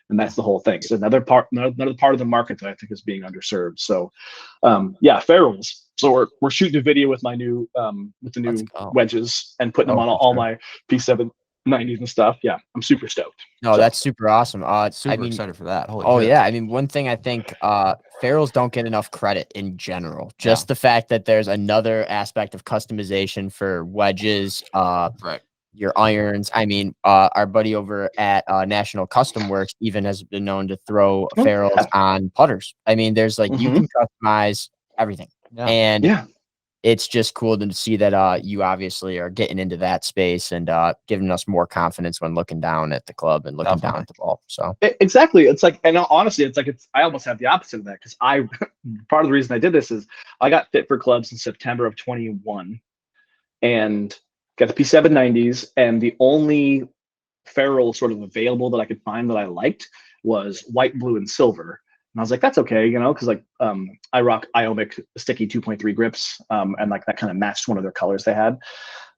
And that's the whole thing. It's another part of the market that I think is being underserved. So ferrules. So we're shooting a video with my new wedges and putting them on all my P790s and stuff. Yeah, I'm super stoked. No, that's super awesome. Super excited for that. Holy shit. Yeah. I mean, one thing I think ferrules don't get enough credit in general. Just the fact that there's another aspect of customization for wedges, your irons. I mean, our buddy over at National Custom Works even has been known to throw ferrules on putters. I mean, there's like you can customize everything. And it's just cool to see that you obviously are getting into that space and giving us more confidence when looking down at the club and looking down at the ball. So Exactly. It's like, and honestly, it's like I almost have the opposite of that, because part of the reason I did this is I got fit for clubs in September of 21 and got the P790s, and the only ferrule sort of available that I could find that I liked was white, blue, and silver. And I was like, that's okay, you know, because like I rock Iomic sticky 2.3 grips, and like that kind of matched one of their colors they had.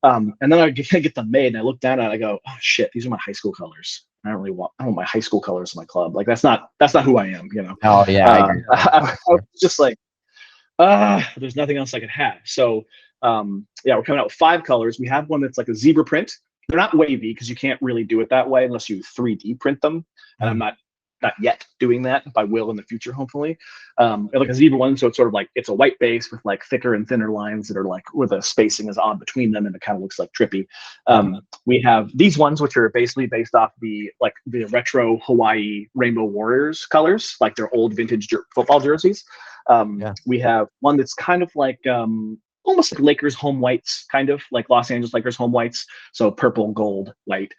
And then I get them made, and I look down at it, and I go, oh shit, these are my high school colors. I don't want my high school colors in my club. Like that's not who I am, you know. oh yeah, I agree. I was just like, there's nothing else I could have. So yeah, we're coming out with 5 colors. We have one that's like a zebra print. They're not wavy because you can't really do it that way unless you 3D print them. And I'm not yet doing that, but I will in the future, hopefully. Like a zebra one, so it's sort of like it's a white base with like thicker and thinner lines that are like where the spacing is odd between them, and it kind of looks like trippy. We have these ones, which are basically based off the retro Hawaii Rainbow Warriors colors, like their old vintage football jerseys. We have one that's kind of like almost like Lakers home whites, kind of like Los Angeles Lakers home whites, so purple, gold, white.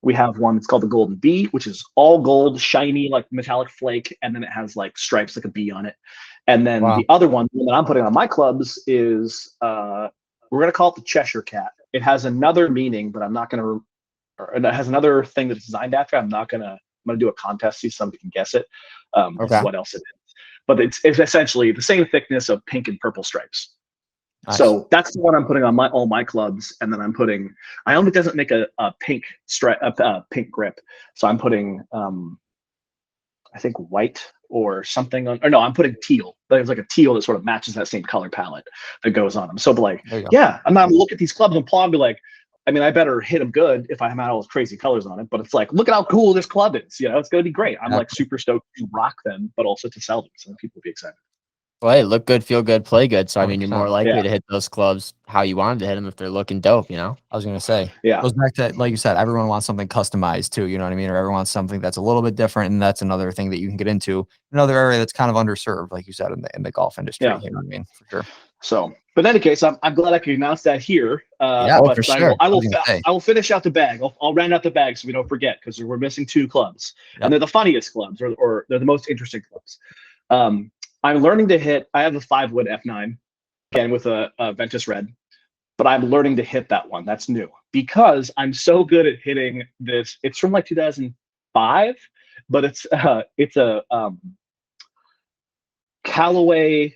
We have one that's called the Golden Bee, which is all gold, shiny, like metallic flake, and then it has like stripes like a bee on it. And then the other one that I'm putting on my clubs is we're gonna call it the Cheshire Cat. It has another meaning, but I'm not gonna. Or it has another thing that it's designed after. I'm gonna do a contest, see if somebody can guess it. What else it is? But it's essentially the same thickness of pink and purple stripes. Nice. So that's the one I'm putting on all my clubs, and then I'm putting. Iomic doesn't make a pink stripe, pink grip, so I'm putting I think white or something on. Or no, I'm putting teal. There's like a teal that sort of matches that same color palette that goes on them. So, like, yeah, I'm not gonna look at these clubs and pull and be like, I mean, I better hit them good if I have all those crazy colors on it. But it's like, look at how cool this club is. You know, it's gonna be great. I'm like super stoked to rock them, but also to sell them, so people will be excited. Well, hey, look good, feel good, play good. So, I mean, you're more likely to hit those clubs how you wanted to hit them if they're looking dope, you know? I was going to say, it goes back to, like you said, everyone wants something customized too, you know what I mean? Or everyone wants something that's a little bit different. And that's another thing that you can get into, another area that's kind of underserved, like you said, in the golf industry. You know what I mean? For sure. So, but in any case, I'm glad I could announce that here. But for sure. I will finish out the bag. I'll round out the bag so we don't forget, because we're missing 2 clubs, and they're the funniest clubs, or they're the most interesting clubs. I'm learning to hit. I have a 5-wood F9, again with a Ventus Red, but I'm learning to hit that one. That's new because I'm so good at hitting this. It's from like 2005, but it's a Callaway.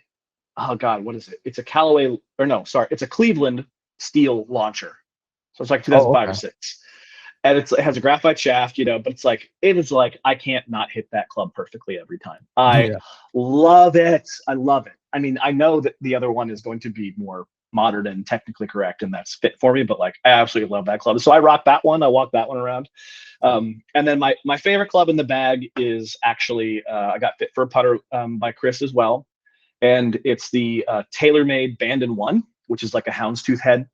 Oh God, what is it? It's a Callaway, or no, sorry, it's a Cleveland steel launcher. So it's like 2005 or 6. And it has a graphite shaft, you know, but it is like I can't not hit that club perfectly every time. I love it. I love it. I mean, I know that the other one is going to be more modern and technically correct, and that's fit for me, but like I absolutely love that club. So I rock that one. I walk that one around. And then my favorite club in the bag is actually I got Fit for a Putter by Chris as well. And it's the TaylorMade Bandon 1, which is like a houndstooth head.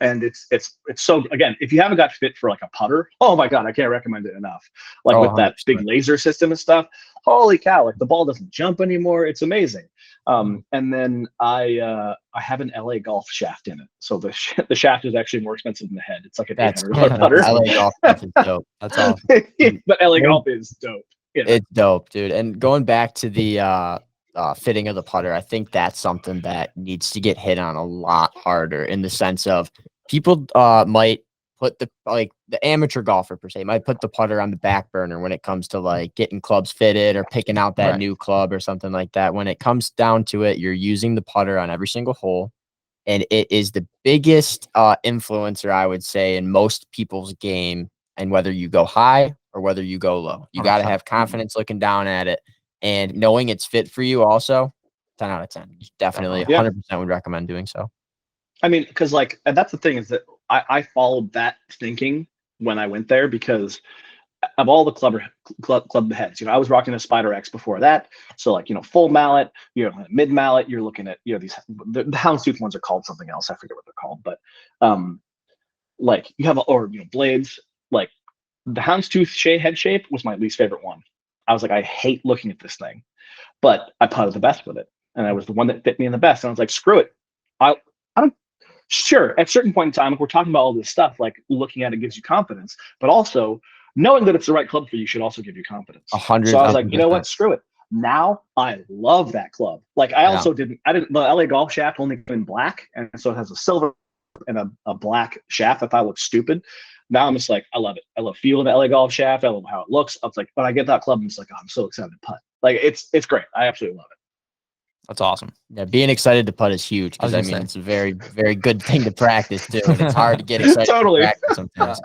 And it's so, again, if you haven't got fit for like a putter, oh my God, I can't recommend it enough. Like with that big laser system and stuff, holy cow, like the ball doesn't jump anymore. It's amazing. And then I have an LA Golf shaft in it. So the shaft is actually more expensive than the head. It's like an $800 putter. LA Golf is dope. That's awesome. But LA Golf is dope. Yeah. It's dope, dude. And going back to the fitting of the putter, I think that's something that needs to get hit on a lot harder, in the sense of people might put the amateur golfer per se might put the putter on the back burner when it comes to like getting clubs fitted or picking out that new club or something like that. When it comes down to it, you're using the putter on every single hole, and it is the biggest influencer, I would say, in most people's game. And whether you go high or whether you go low, you got to have confidence looking down at it. And knowing it's fit for you also, 10 out of 10. Definitely 100% would recommend doing so. I mean, because and that's the thing, is that I followed that thinking when I went there, because of all the club heads, you know, I was rocking a Spider X before that. So like, you know, full mallet, you know, mid mallet, you're looking at, you know, these, the houndstooth ones are called something else. I forget what they're called, but like you have, or, you know, blades, like the houndstooth head shape was my least favorite one. I was like, I hate looking at this thing, but I putted the best with it. and that was the one that fit me in the best. And I was like, screw it. I don't. Sure, at a certain point in time, if we're talking about all this stuff, like looking at it gives you confidence, but also knowing that it's the right club for you should also give you confidence. 100. So I was like, you know what? Screw it. Now I love that club. Like I also didn't. The LA golf shaft only came in black, and so it has a silver and a black shaft. I thought it looked stupid. Now I'm just like, I love it. I love feeling the LA golf shaft. I love how it looks. I was like, when I get that club, I'm just like, oh, I'm so excited to putt. Like it's great. I absolutely love it. That's awesome. Yeah, being excited to putt is huge because I mean it's a very, very good thing to practice too, and it's hard to get excited Totally. to practice sometimes.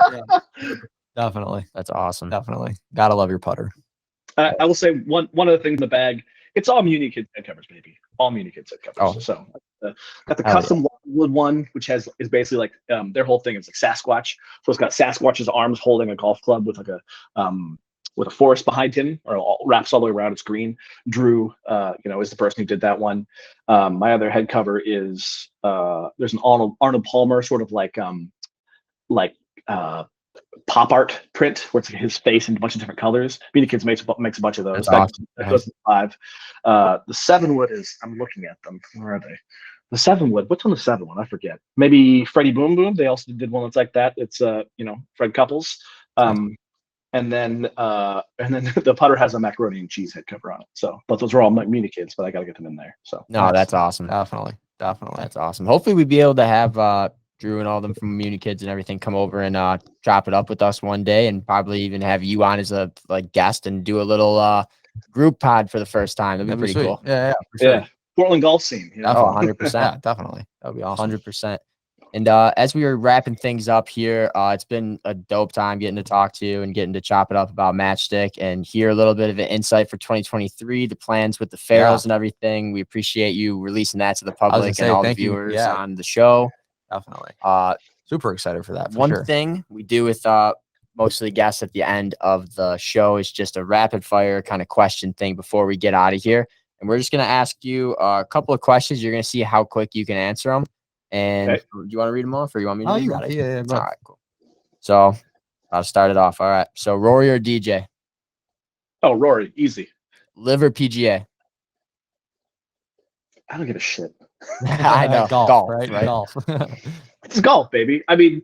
Definitely. That's awesome. Definitely. Gotta love your putter. I will say one other thing in the bag. It's all Muni Kids head covers, baby. All Muni Kids head covers. Oh. So got the custom wood one, which is basically like their whole thing is like Sasquatch. So it's got Sasquatch's arms holding a golf club with like a forest behind him, or wraps all the way around. It's green. Drew, is the person who did that one. My other head cover is there's an Arnold Palmer sort of like pop art print where it's his face in a bunch of different colors. Muni Kids makes a bunch of those. That's That goes to 5. The 7 wood is, I'm looking at them. Where are they? The 7 wood. What's on the 7 one? I forget. Maybe Freddie Boom Boom. They also did one that's like that. It's Fred Couples. And then the putter has a macaroni and cheese head cover on it. So, but those are all Muni Kids, but I got to get them in there. So No, that's awesome. Definitely. That's awesome. Hopefully we'd be able to have Drew and all them from Muni Kids and everything come over and chop it up with us one day, and probably even have you on as a guest and do a little group pod for the first time. That'd be pretty sweet. cool. Yeah, for sure. yeah, Portland golf scene. You know? Oh, 100%. Yeah, definitely. That would be awesome. 100%. And as we were wrapping things up here, it's been a dope time getting to talk to you and getting to chop it up about Matchstick and hear a little bit of an insight for 2023, the plans with the Farrells and everything. We appreciate you releasing that to the public and all the viewers on the show. Definitely. Super excited for that. One thing we do with most of the guests at the end of the show is just a rapid fire kind of question thing before we get out of here. And we're just going to ask you a couple of questions. You're going to see how quick you can answer them. And do you want to read them off, or you want me to? Oh, you got it. Yeah. All right, cool. So I'll start it off. All right. So Rory or DJ? Oh, Rory, easy. Live or PGA? I don't give a shit. I know. Golf, right? Golf. It's golf, baby. I mean,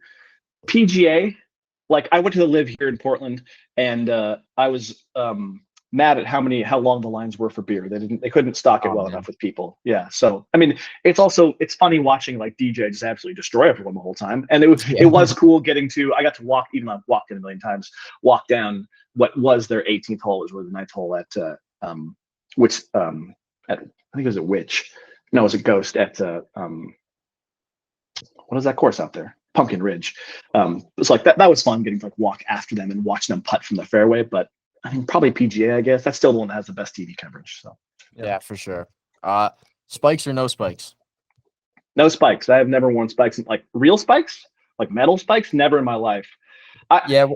PGA. Like I went to the Live here in Portland, and I was mad at how long the lines were for beer. They couldn't stock it well enough with people. Yeah. So I mean, it's funny watching like DJ just absolutely destroy everyone the whole time. And it was cool getting to. I got to walk, even though I've walked in a million times, walk down what was their 18th hole, is the 9th hole at I think it was at Witch. No, it was a Ghost at what is that course out there? Pumpkin Ridge. It's like that was fun getting to like walk after them and watch them putt from the fairway. But I mean, probably PGA, I guess. That's still the one that has the best TV coverage. So yeah, for sure. Spikes or no spikes? No spikes. I have never worn spikes, like real spikes, like metal spikes. Never in my life.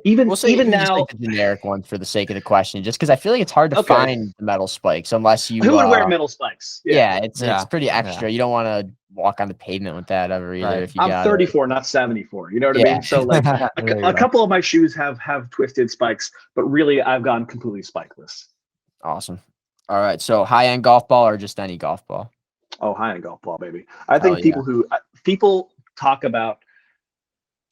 Even now, the generic one for the sake of the question, just because I feel like it's hard to find the metal spikes unless you. Who would wear metal spikes? It's pretty extra. You don't want to walk on the pavement with that ever either. Right. If you I'm 34, not 74. You know what I mean? So like a couple of my shoes have twisted spikes, but really I've gone completely spikeless. Awesome. All right. So high-end golf ball or just any golf ball? Oh, high-end golf ball, baby. I think people talk about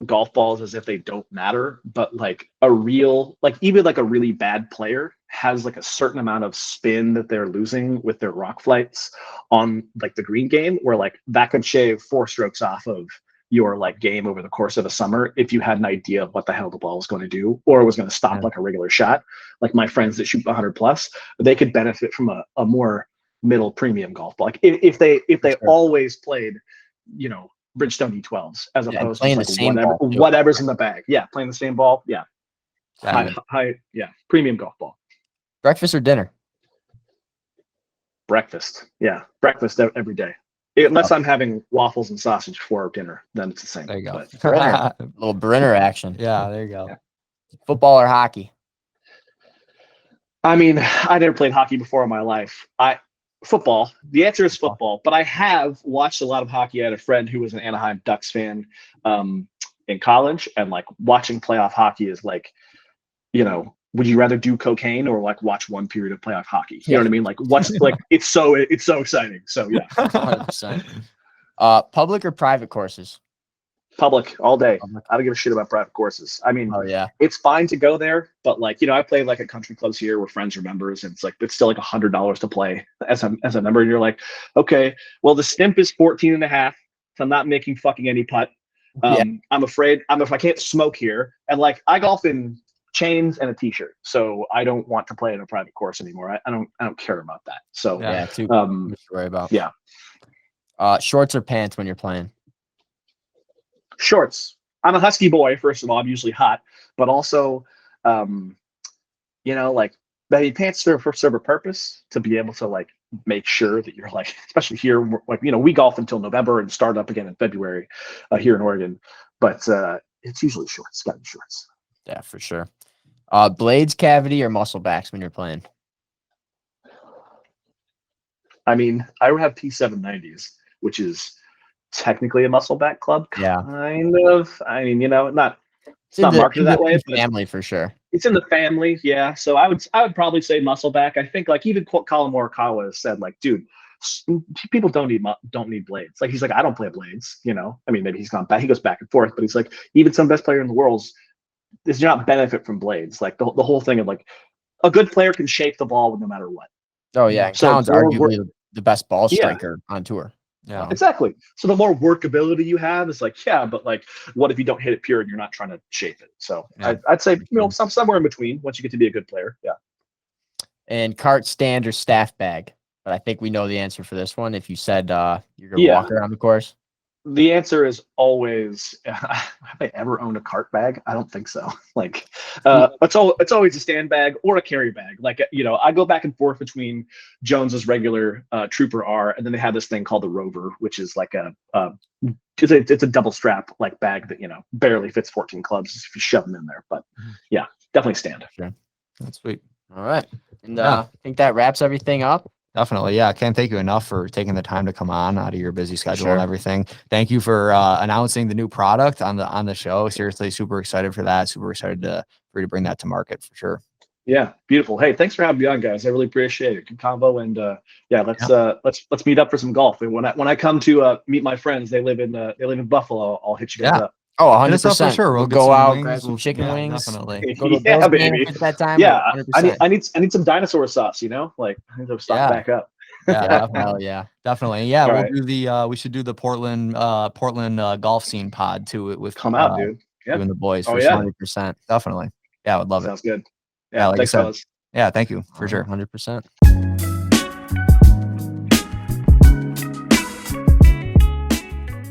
golf balls as if they don't matter, but like even a really bad player has like a certain amount of spin that they're losing with their rock flights on like the green game, where like that could shave 4 strokes off of your like game over the course of a summer if you had an idea of what the hell the ball was going to do, or it was going to stop like a regular shot. Like my friends that shoot 100 plus, they could benefit from a more middle premium golf ball. Like if they always played, Bridgestone D12s as opposed to like whatever's in the bag. Yeah, playing the same ball. Yeah, premium golf ball. Breakfast or dinner? Breakfast. Yeah, breakfast every day. Unless I'm having waffles and sausage for dinner, then it's the same. There you go. A little Brenner action. Yeah, there you go. Yeah. Football or hockey? I mean, I never played hockey before in my life. Football. The answer is football, but I have watched a lot of hockey. I had a friend who was an Anaheim Ducks fan in college, and like watching playoff hockey is like, would you rather do cocaine or like watch one period of playoff hockey? You know what I mean? Like what's like it's so exciting. So yeah. 100%. Public or private courses? Public all day. Public. I don't give a shit about private courses. I mean, Oh yeah. it's fine to go there, but like, I played like at country clubs here where friends are members, and it's still like $100 to play as a member. And you're like, okay, well the stimp is 14.5, so I'm not making fucking any putt. I'm afraid if I can't smoke here, and like I golf in chains and a t-shirt, so I don't want to play in a private course anymore. I don't care about that. So too much to worry about. Yeah. Shorts or pants when you're playing? Shorts. I'm a husky boy. First of all, I'm usually hot, but also, like maybe pants serve a purpose to be able to like make sure that you're like, especially here, like we golf until November and start up again in February here in Oregon, but it's usually shorts. Got to be shorts. Yeah, for sure. Blades, cavity, or muscle backs when you're playing? I mean, I have P790s, which is technically a muscle back club, kind of. I mean, not it's not marketed that way. Family for sure. It's in the family, yeah. So I would probably say muscle back. I think like even Colin Morikawa said, like, dude, people don't need blades. Like he's like, I don't play blades. I mean, maybe he's gone back. He goes back and forth, but he's like, even some best player in the world does not benefit from blades. Like the whole thing of like a good player can shape the ball no matter what. Oh yeah, so Colin's arguably the best ball striker on tour. Yeah, exactly. So the more workability you have, it's like, but like, what if you don't hit it pure and you're not trying to shape it? So I'd say, somewhere in between once you get to be a good player. Yeah. And cart stand or staff bag? But I think we know the answer for this one. If you said you're going to walk around the course. The answer is always, have I ever owned a cart bag? I don't think so. Like, it's always a stand bag or a carry bag. Like, I go back and forth between Jones's regular Trooper R, and then they have this thing called the Rover, which is like it's a double strap like bag that barely fits 14 clubs if you shove them in there. But yeah, definitely stand. Sure. That's sweet. All right, and I think that wraps everything up. Definitely. Yeah. Can't thank you enough for taking the time to come on out of your busy schedule and everything. Thank you for announcing the new product on the show. Seriously, super excited for that. Super excited for you to bring that to market for sure. Yeah. Beautiful. Hey, thanks for having me on, guys. I really appreciate it. Good combo. And let's meet up for some golf. And when I come to meet my friends, they live in Buffalo. I'll hit you guys up. Oh, 100% for sure. We'll go out, grab some chicken wings. Definitely. Go to the baby. At that time. Yeah, 100%. I need some dinosaur sauce. Like I need to stock back up. Yeah, definitely. Yeah, All we'll right. do the. We should do the Portland golf scene pod too. With come out, dude. You and the boys. Oh, for yeah. 100%. Definitely. Yeah, I would love Sounds good. Yeah, like thanks, I said. fellas. Yeah, thank you for sure. 100%.